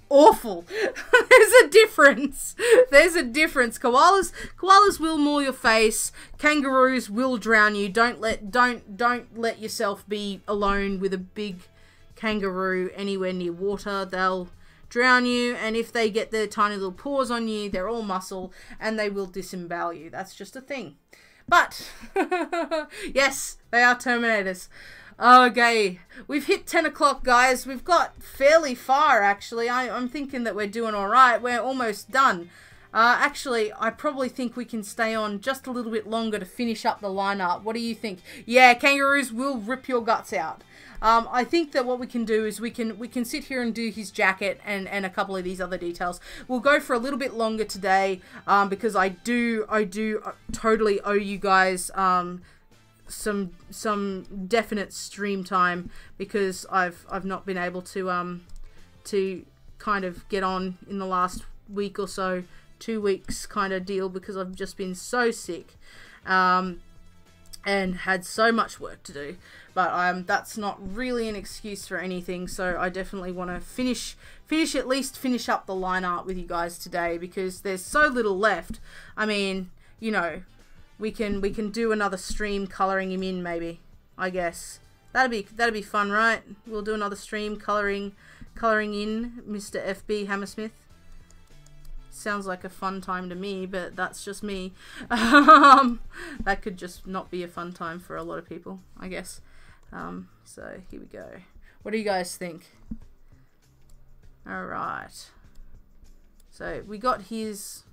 awful. There's a difference. Koalas will maul your face. Kangaroos will drown you. Don't let yourself be alone with a big kangaroo anywhere near water. They'll drown you, and if they get their tiny little paws on you, they're all muscle and they will disembowel you. That's just a thing. But, yes, they are Terminators. Okay, we've hit 10 o'clock, guys. We've got fairly far, actually. I'm thinking that we're doing all right. We're almost done. Actually, I probably think we can stay on just a little bit longer to finish up the lineup. What do you think? Yeah, kangaroos will rip your guts out. I think that what we can do is we can sit here and do his jacket and a couple of these other details. We'll go for a little bit longer today because I do totally owe you guys some definite stream time, because I've not been able to kind of get on in the last week or so, 2 weeks kind of deal, because I've just been so sick and had so much work to do. But that's not really an excuse for anything, so I definitely want to at least finish up the line art with you guys today, because there's so little left. I mean, you know, we can do another stream coloring him in, maybe, I guess. That'd be fun, right? We'll do another stream coloring in Mr. FB Hammersmith. Sounds like a fun time to me, but that's just me. That could just not be a fun time for a lot of people, I guess. So here we go. What do you guys think? Alright. So we got his...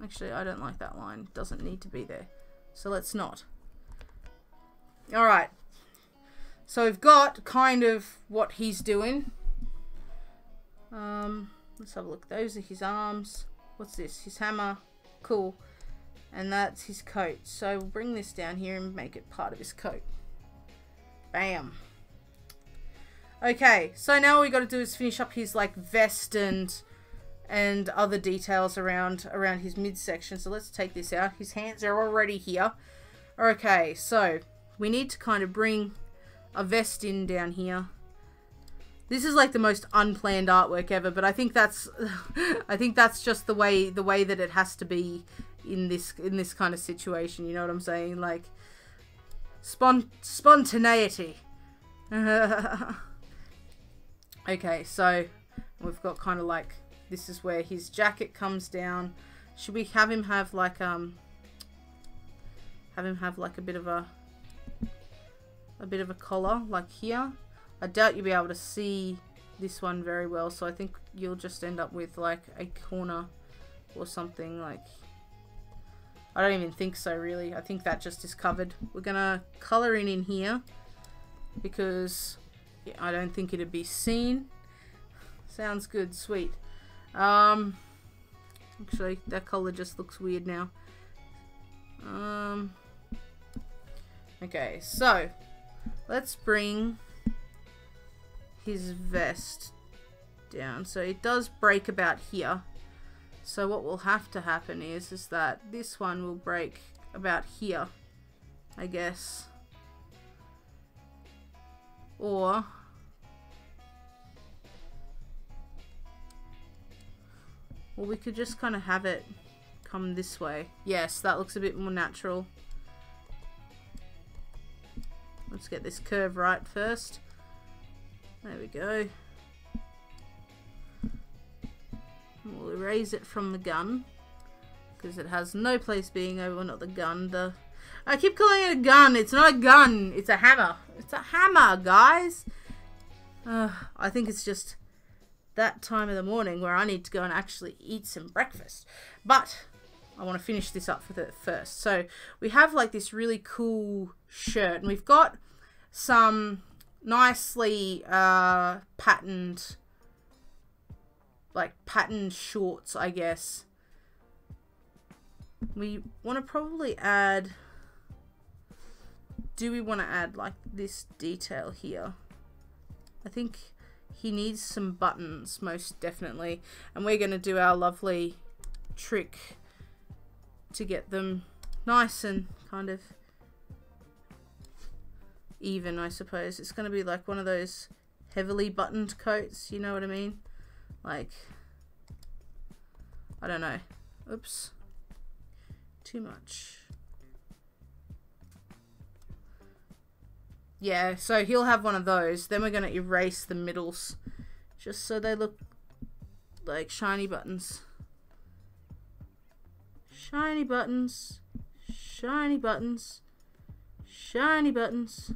Actually, I don't like that line. Doesn't need to be there. So let's not. Alright. So we've got kind of what he's doing. Let's have a look. Those are his arms. What's this? His hammer. Cool. And that's his coat. So we'll bring this down here and make it part of his coat. Bam. Okay, so now all we got to do is finish up his like vest and other details around his midsection. So let's take this out. His hands are already here. Okay, so we need to kind of bring a vest in down here. This is like the most unplanned artwork ever, but I think that's just the way that it has to be in this kind of situation. You know what I'm saying? Like spontaneity. Okay, so we've got kind of like, this is where his jacket comes down. Should we have him have like a bit of a a bit of a collar like here. I doubt you'll be able to see this one very well, so I think you'll just end up with like a corner or something. Like, I don't even think so really. I think that just is covered. We're gonna color in here because yeah, I don't think it'd be seen. Sounds good, sweet. Actually, that color just looks weird now. Okay, so let's bring his vest down. So it does break about here. So what will have to happen is that this one will break about here, I guess. Or we could just kind of have it come this way. Yes, that looks a bit more natural. Let's get this curve right first. There we go. We'll erase it from the gun because it has no place being over. Well, not the gun. I keep calling it a gun. It's not a gun. It's a hammer. It's a hammer, guys. I think it's just that time of the morning where I need to go and actually eat some breakfast. But I want to finish this up for the first. So we have like this really cool shirt, and we've got some nicely patterned, like patterned shorts, I guess. We want to probably add, do we want to add like this detail here? I think he needs some buttons, most definitely. And we're going to do our lovely trick to get them nice and kind of even, I suppose. It's going to be like one of those heavily buttoned coats, you know what I mean? Like, I don't know. Oops. Too much. Yeah, so he'll have one of those. Then we're going to erase the middles just so they look like shiny buttons. Shiny buttons. Shiny buttons. Shiny buttons.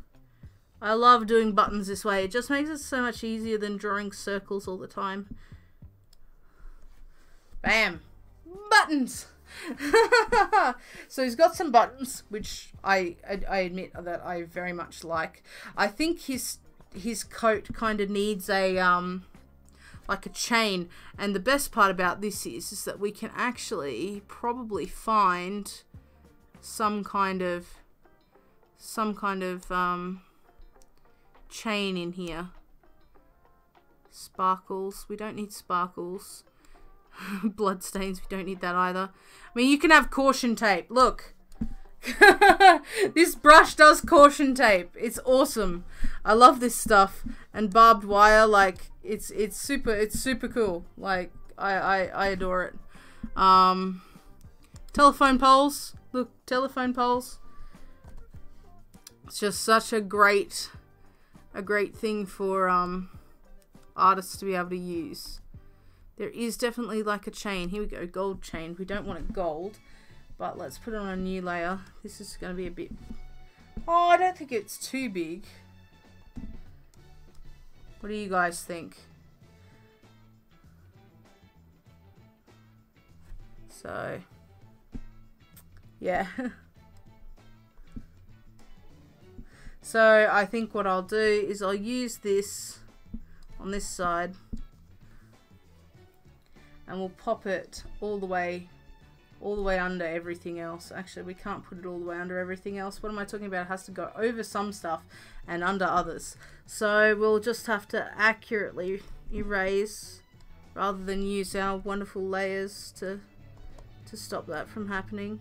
I love doing buttons this way. It just makes it so much easier than drawing circles all the time. Bam. Buttons. So he's got some buttons, which I admit that I very much like. I think his coat kind of needs a like a chain, and the best part about this is that we can actually probably find some kind of chain in here. Sparkles. We don't need sparkles. Bloodstains, we don't need that either. I mean, you can have caution tape. Look. This brush does caution tape. It's awesome. I love this stuff. And barbed wire, like, it's super cool. Like, I adore it. Telephone poles. Look, telephone poles. It's just such a great thing for artists to be able to use. There is definitely like a chain. Here we go, gold chain. We don't want it gold, but let's put it on a new layer. This is going to be a bit... Oh, I don't think it's too big. What do you guys think? So, yeah. So I think what I'll do is I'll use this on this side, and we'll pop it all the way under everything else. Actually, we can't put it all the way under everything else. What am I talking about? It has to go over some stuff and under others. So we'll just have to accurately erase rather than use our wonderful layers to stop that from happening.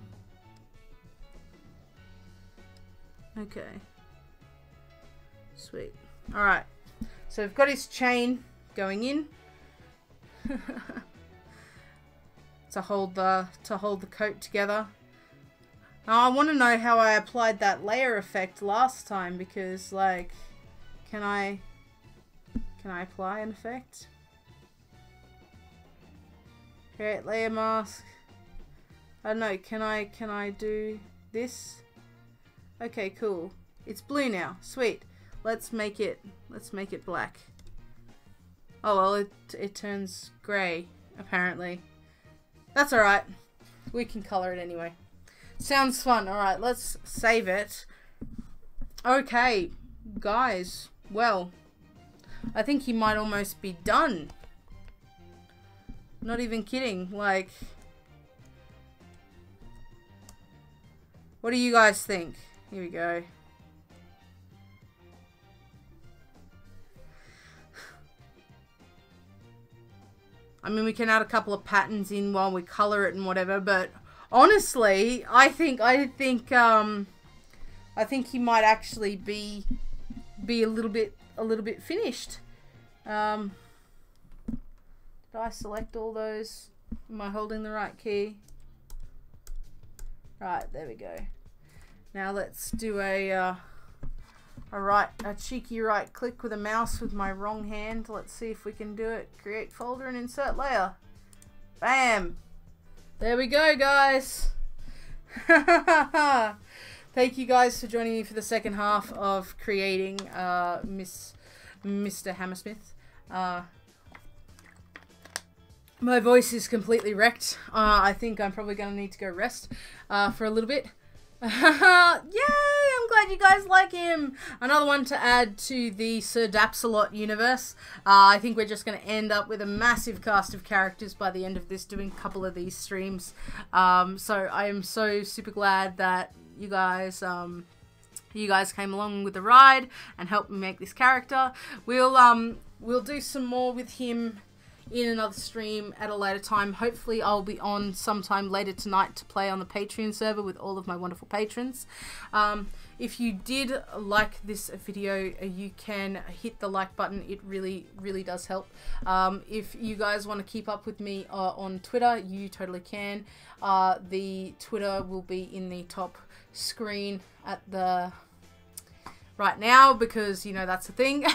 Okay. Sweet. Alright. So we've got his chain going in. to hold the coat together. Now I want to know how I applied that layer effect last time, because like, can I apply an effect? Create layer mask. I don't know, can I do this? Okay, cool. It's blue now. Sweet. Let's make it black. Oh well, it turns grey, apparently. That's alright. We can colour it anyway. Sounds fun. Alright, let's save it. Okay, guys. Well, I think he might almost be done. Not even kidding. Like, what do you guys think? Here we go. I mean, we can add a couple of patterns in while we color it and whatever, but honestly, I think he might actually be a little bit finished. Did I select all those? Am I holding the right key? Right, there we go. Now let's do a cheeky right click with a mouse with my wrong hand. Let's see if we can do it. Create folder and insert layer. Bam! There we go, guys. Thank you guys for joining me for the second half of creating Mr. Hammersmith. My voice is completely wrecked. I think I'm probably going to need to go rest for a little bit. Yay! I'm glad you guys like him. Another one to add to the Sir Dapsalot universe. I think we're just going to end up with a massive cast of characters by the end of this, doing a couple of these streams. So I am so super glad that you guys came along with the ride and helped me make this character. We'll do some more with him in another stream at a later time. Hopefully I'll be on sometime later tonight to play on the Patreon server with all of my wonderful patrons. If you did like this video, you can hit the like button. It really does help. If you guys want to keep up with me on Twitter, you totally can. The Twitter will be in the top screen at the right now, because you know that's a thing.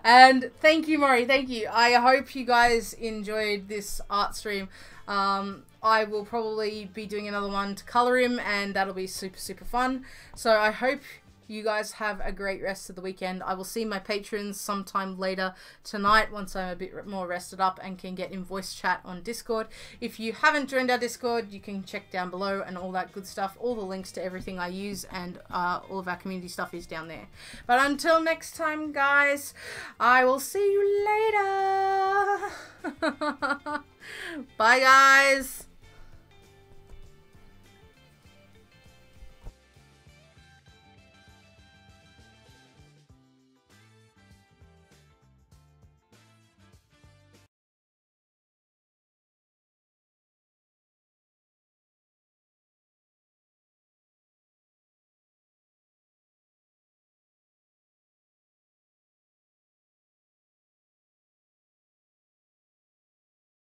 And thank you, Maury, thank you. I hope you guys enjoyed this art stream. I will probably be doing another one to color him, and that'll be super fun. So I hope you guys have a great rest of the weekend. I will see my patrons sometime later tonight once I'm a bit more rested up and can get in voice chat on Discord. If you haven't joined our Discord, you can check down below and all that good stuff. All the links to everything I use and all of our community stuff is down there. But until next time, guys, I will see you later. Bye, guys.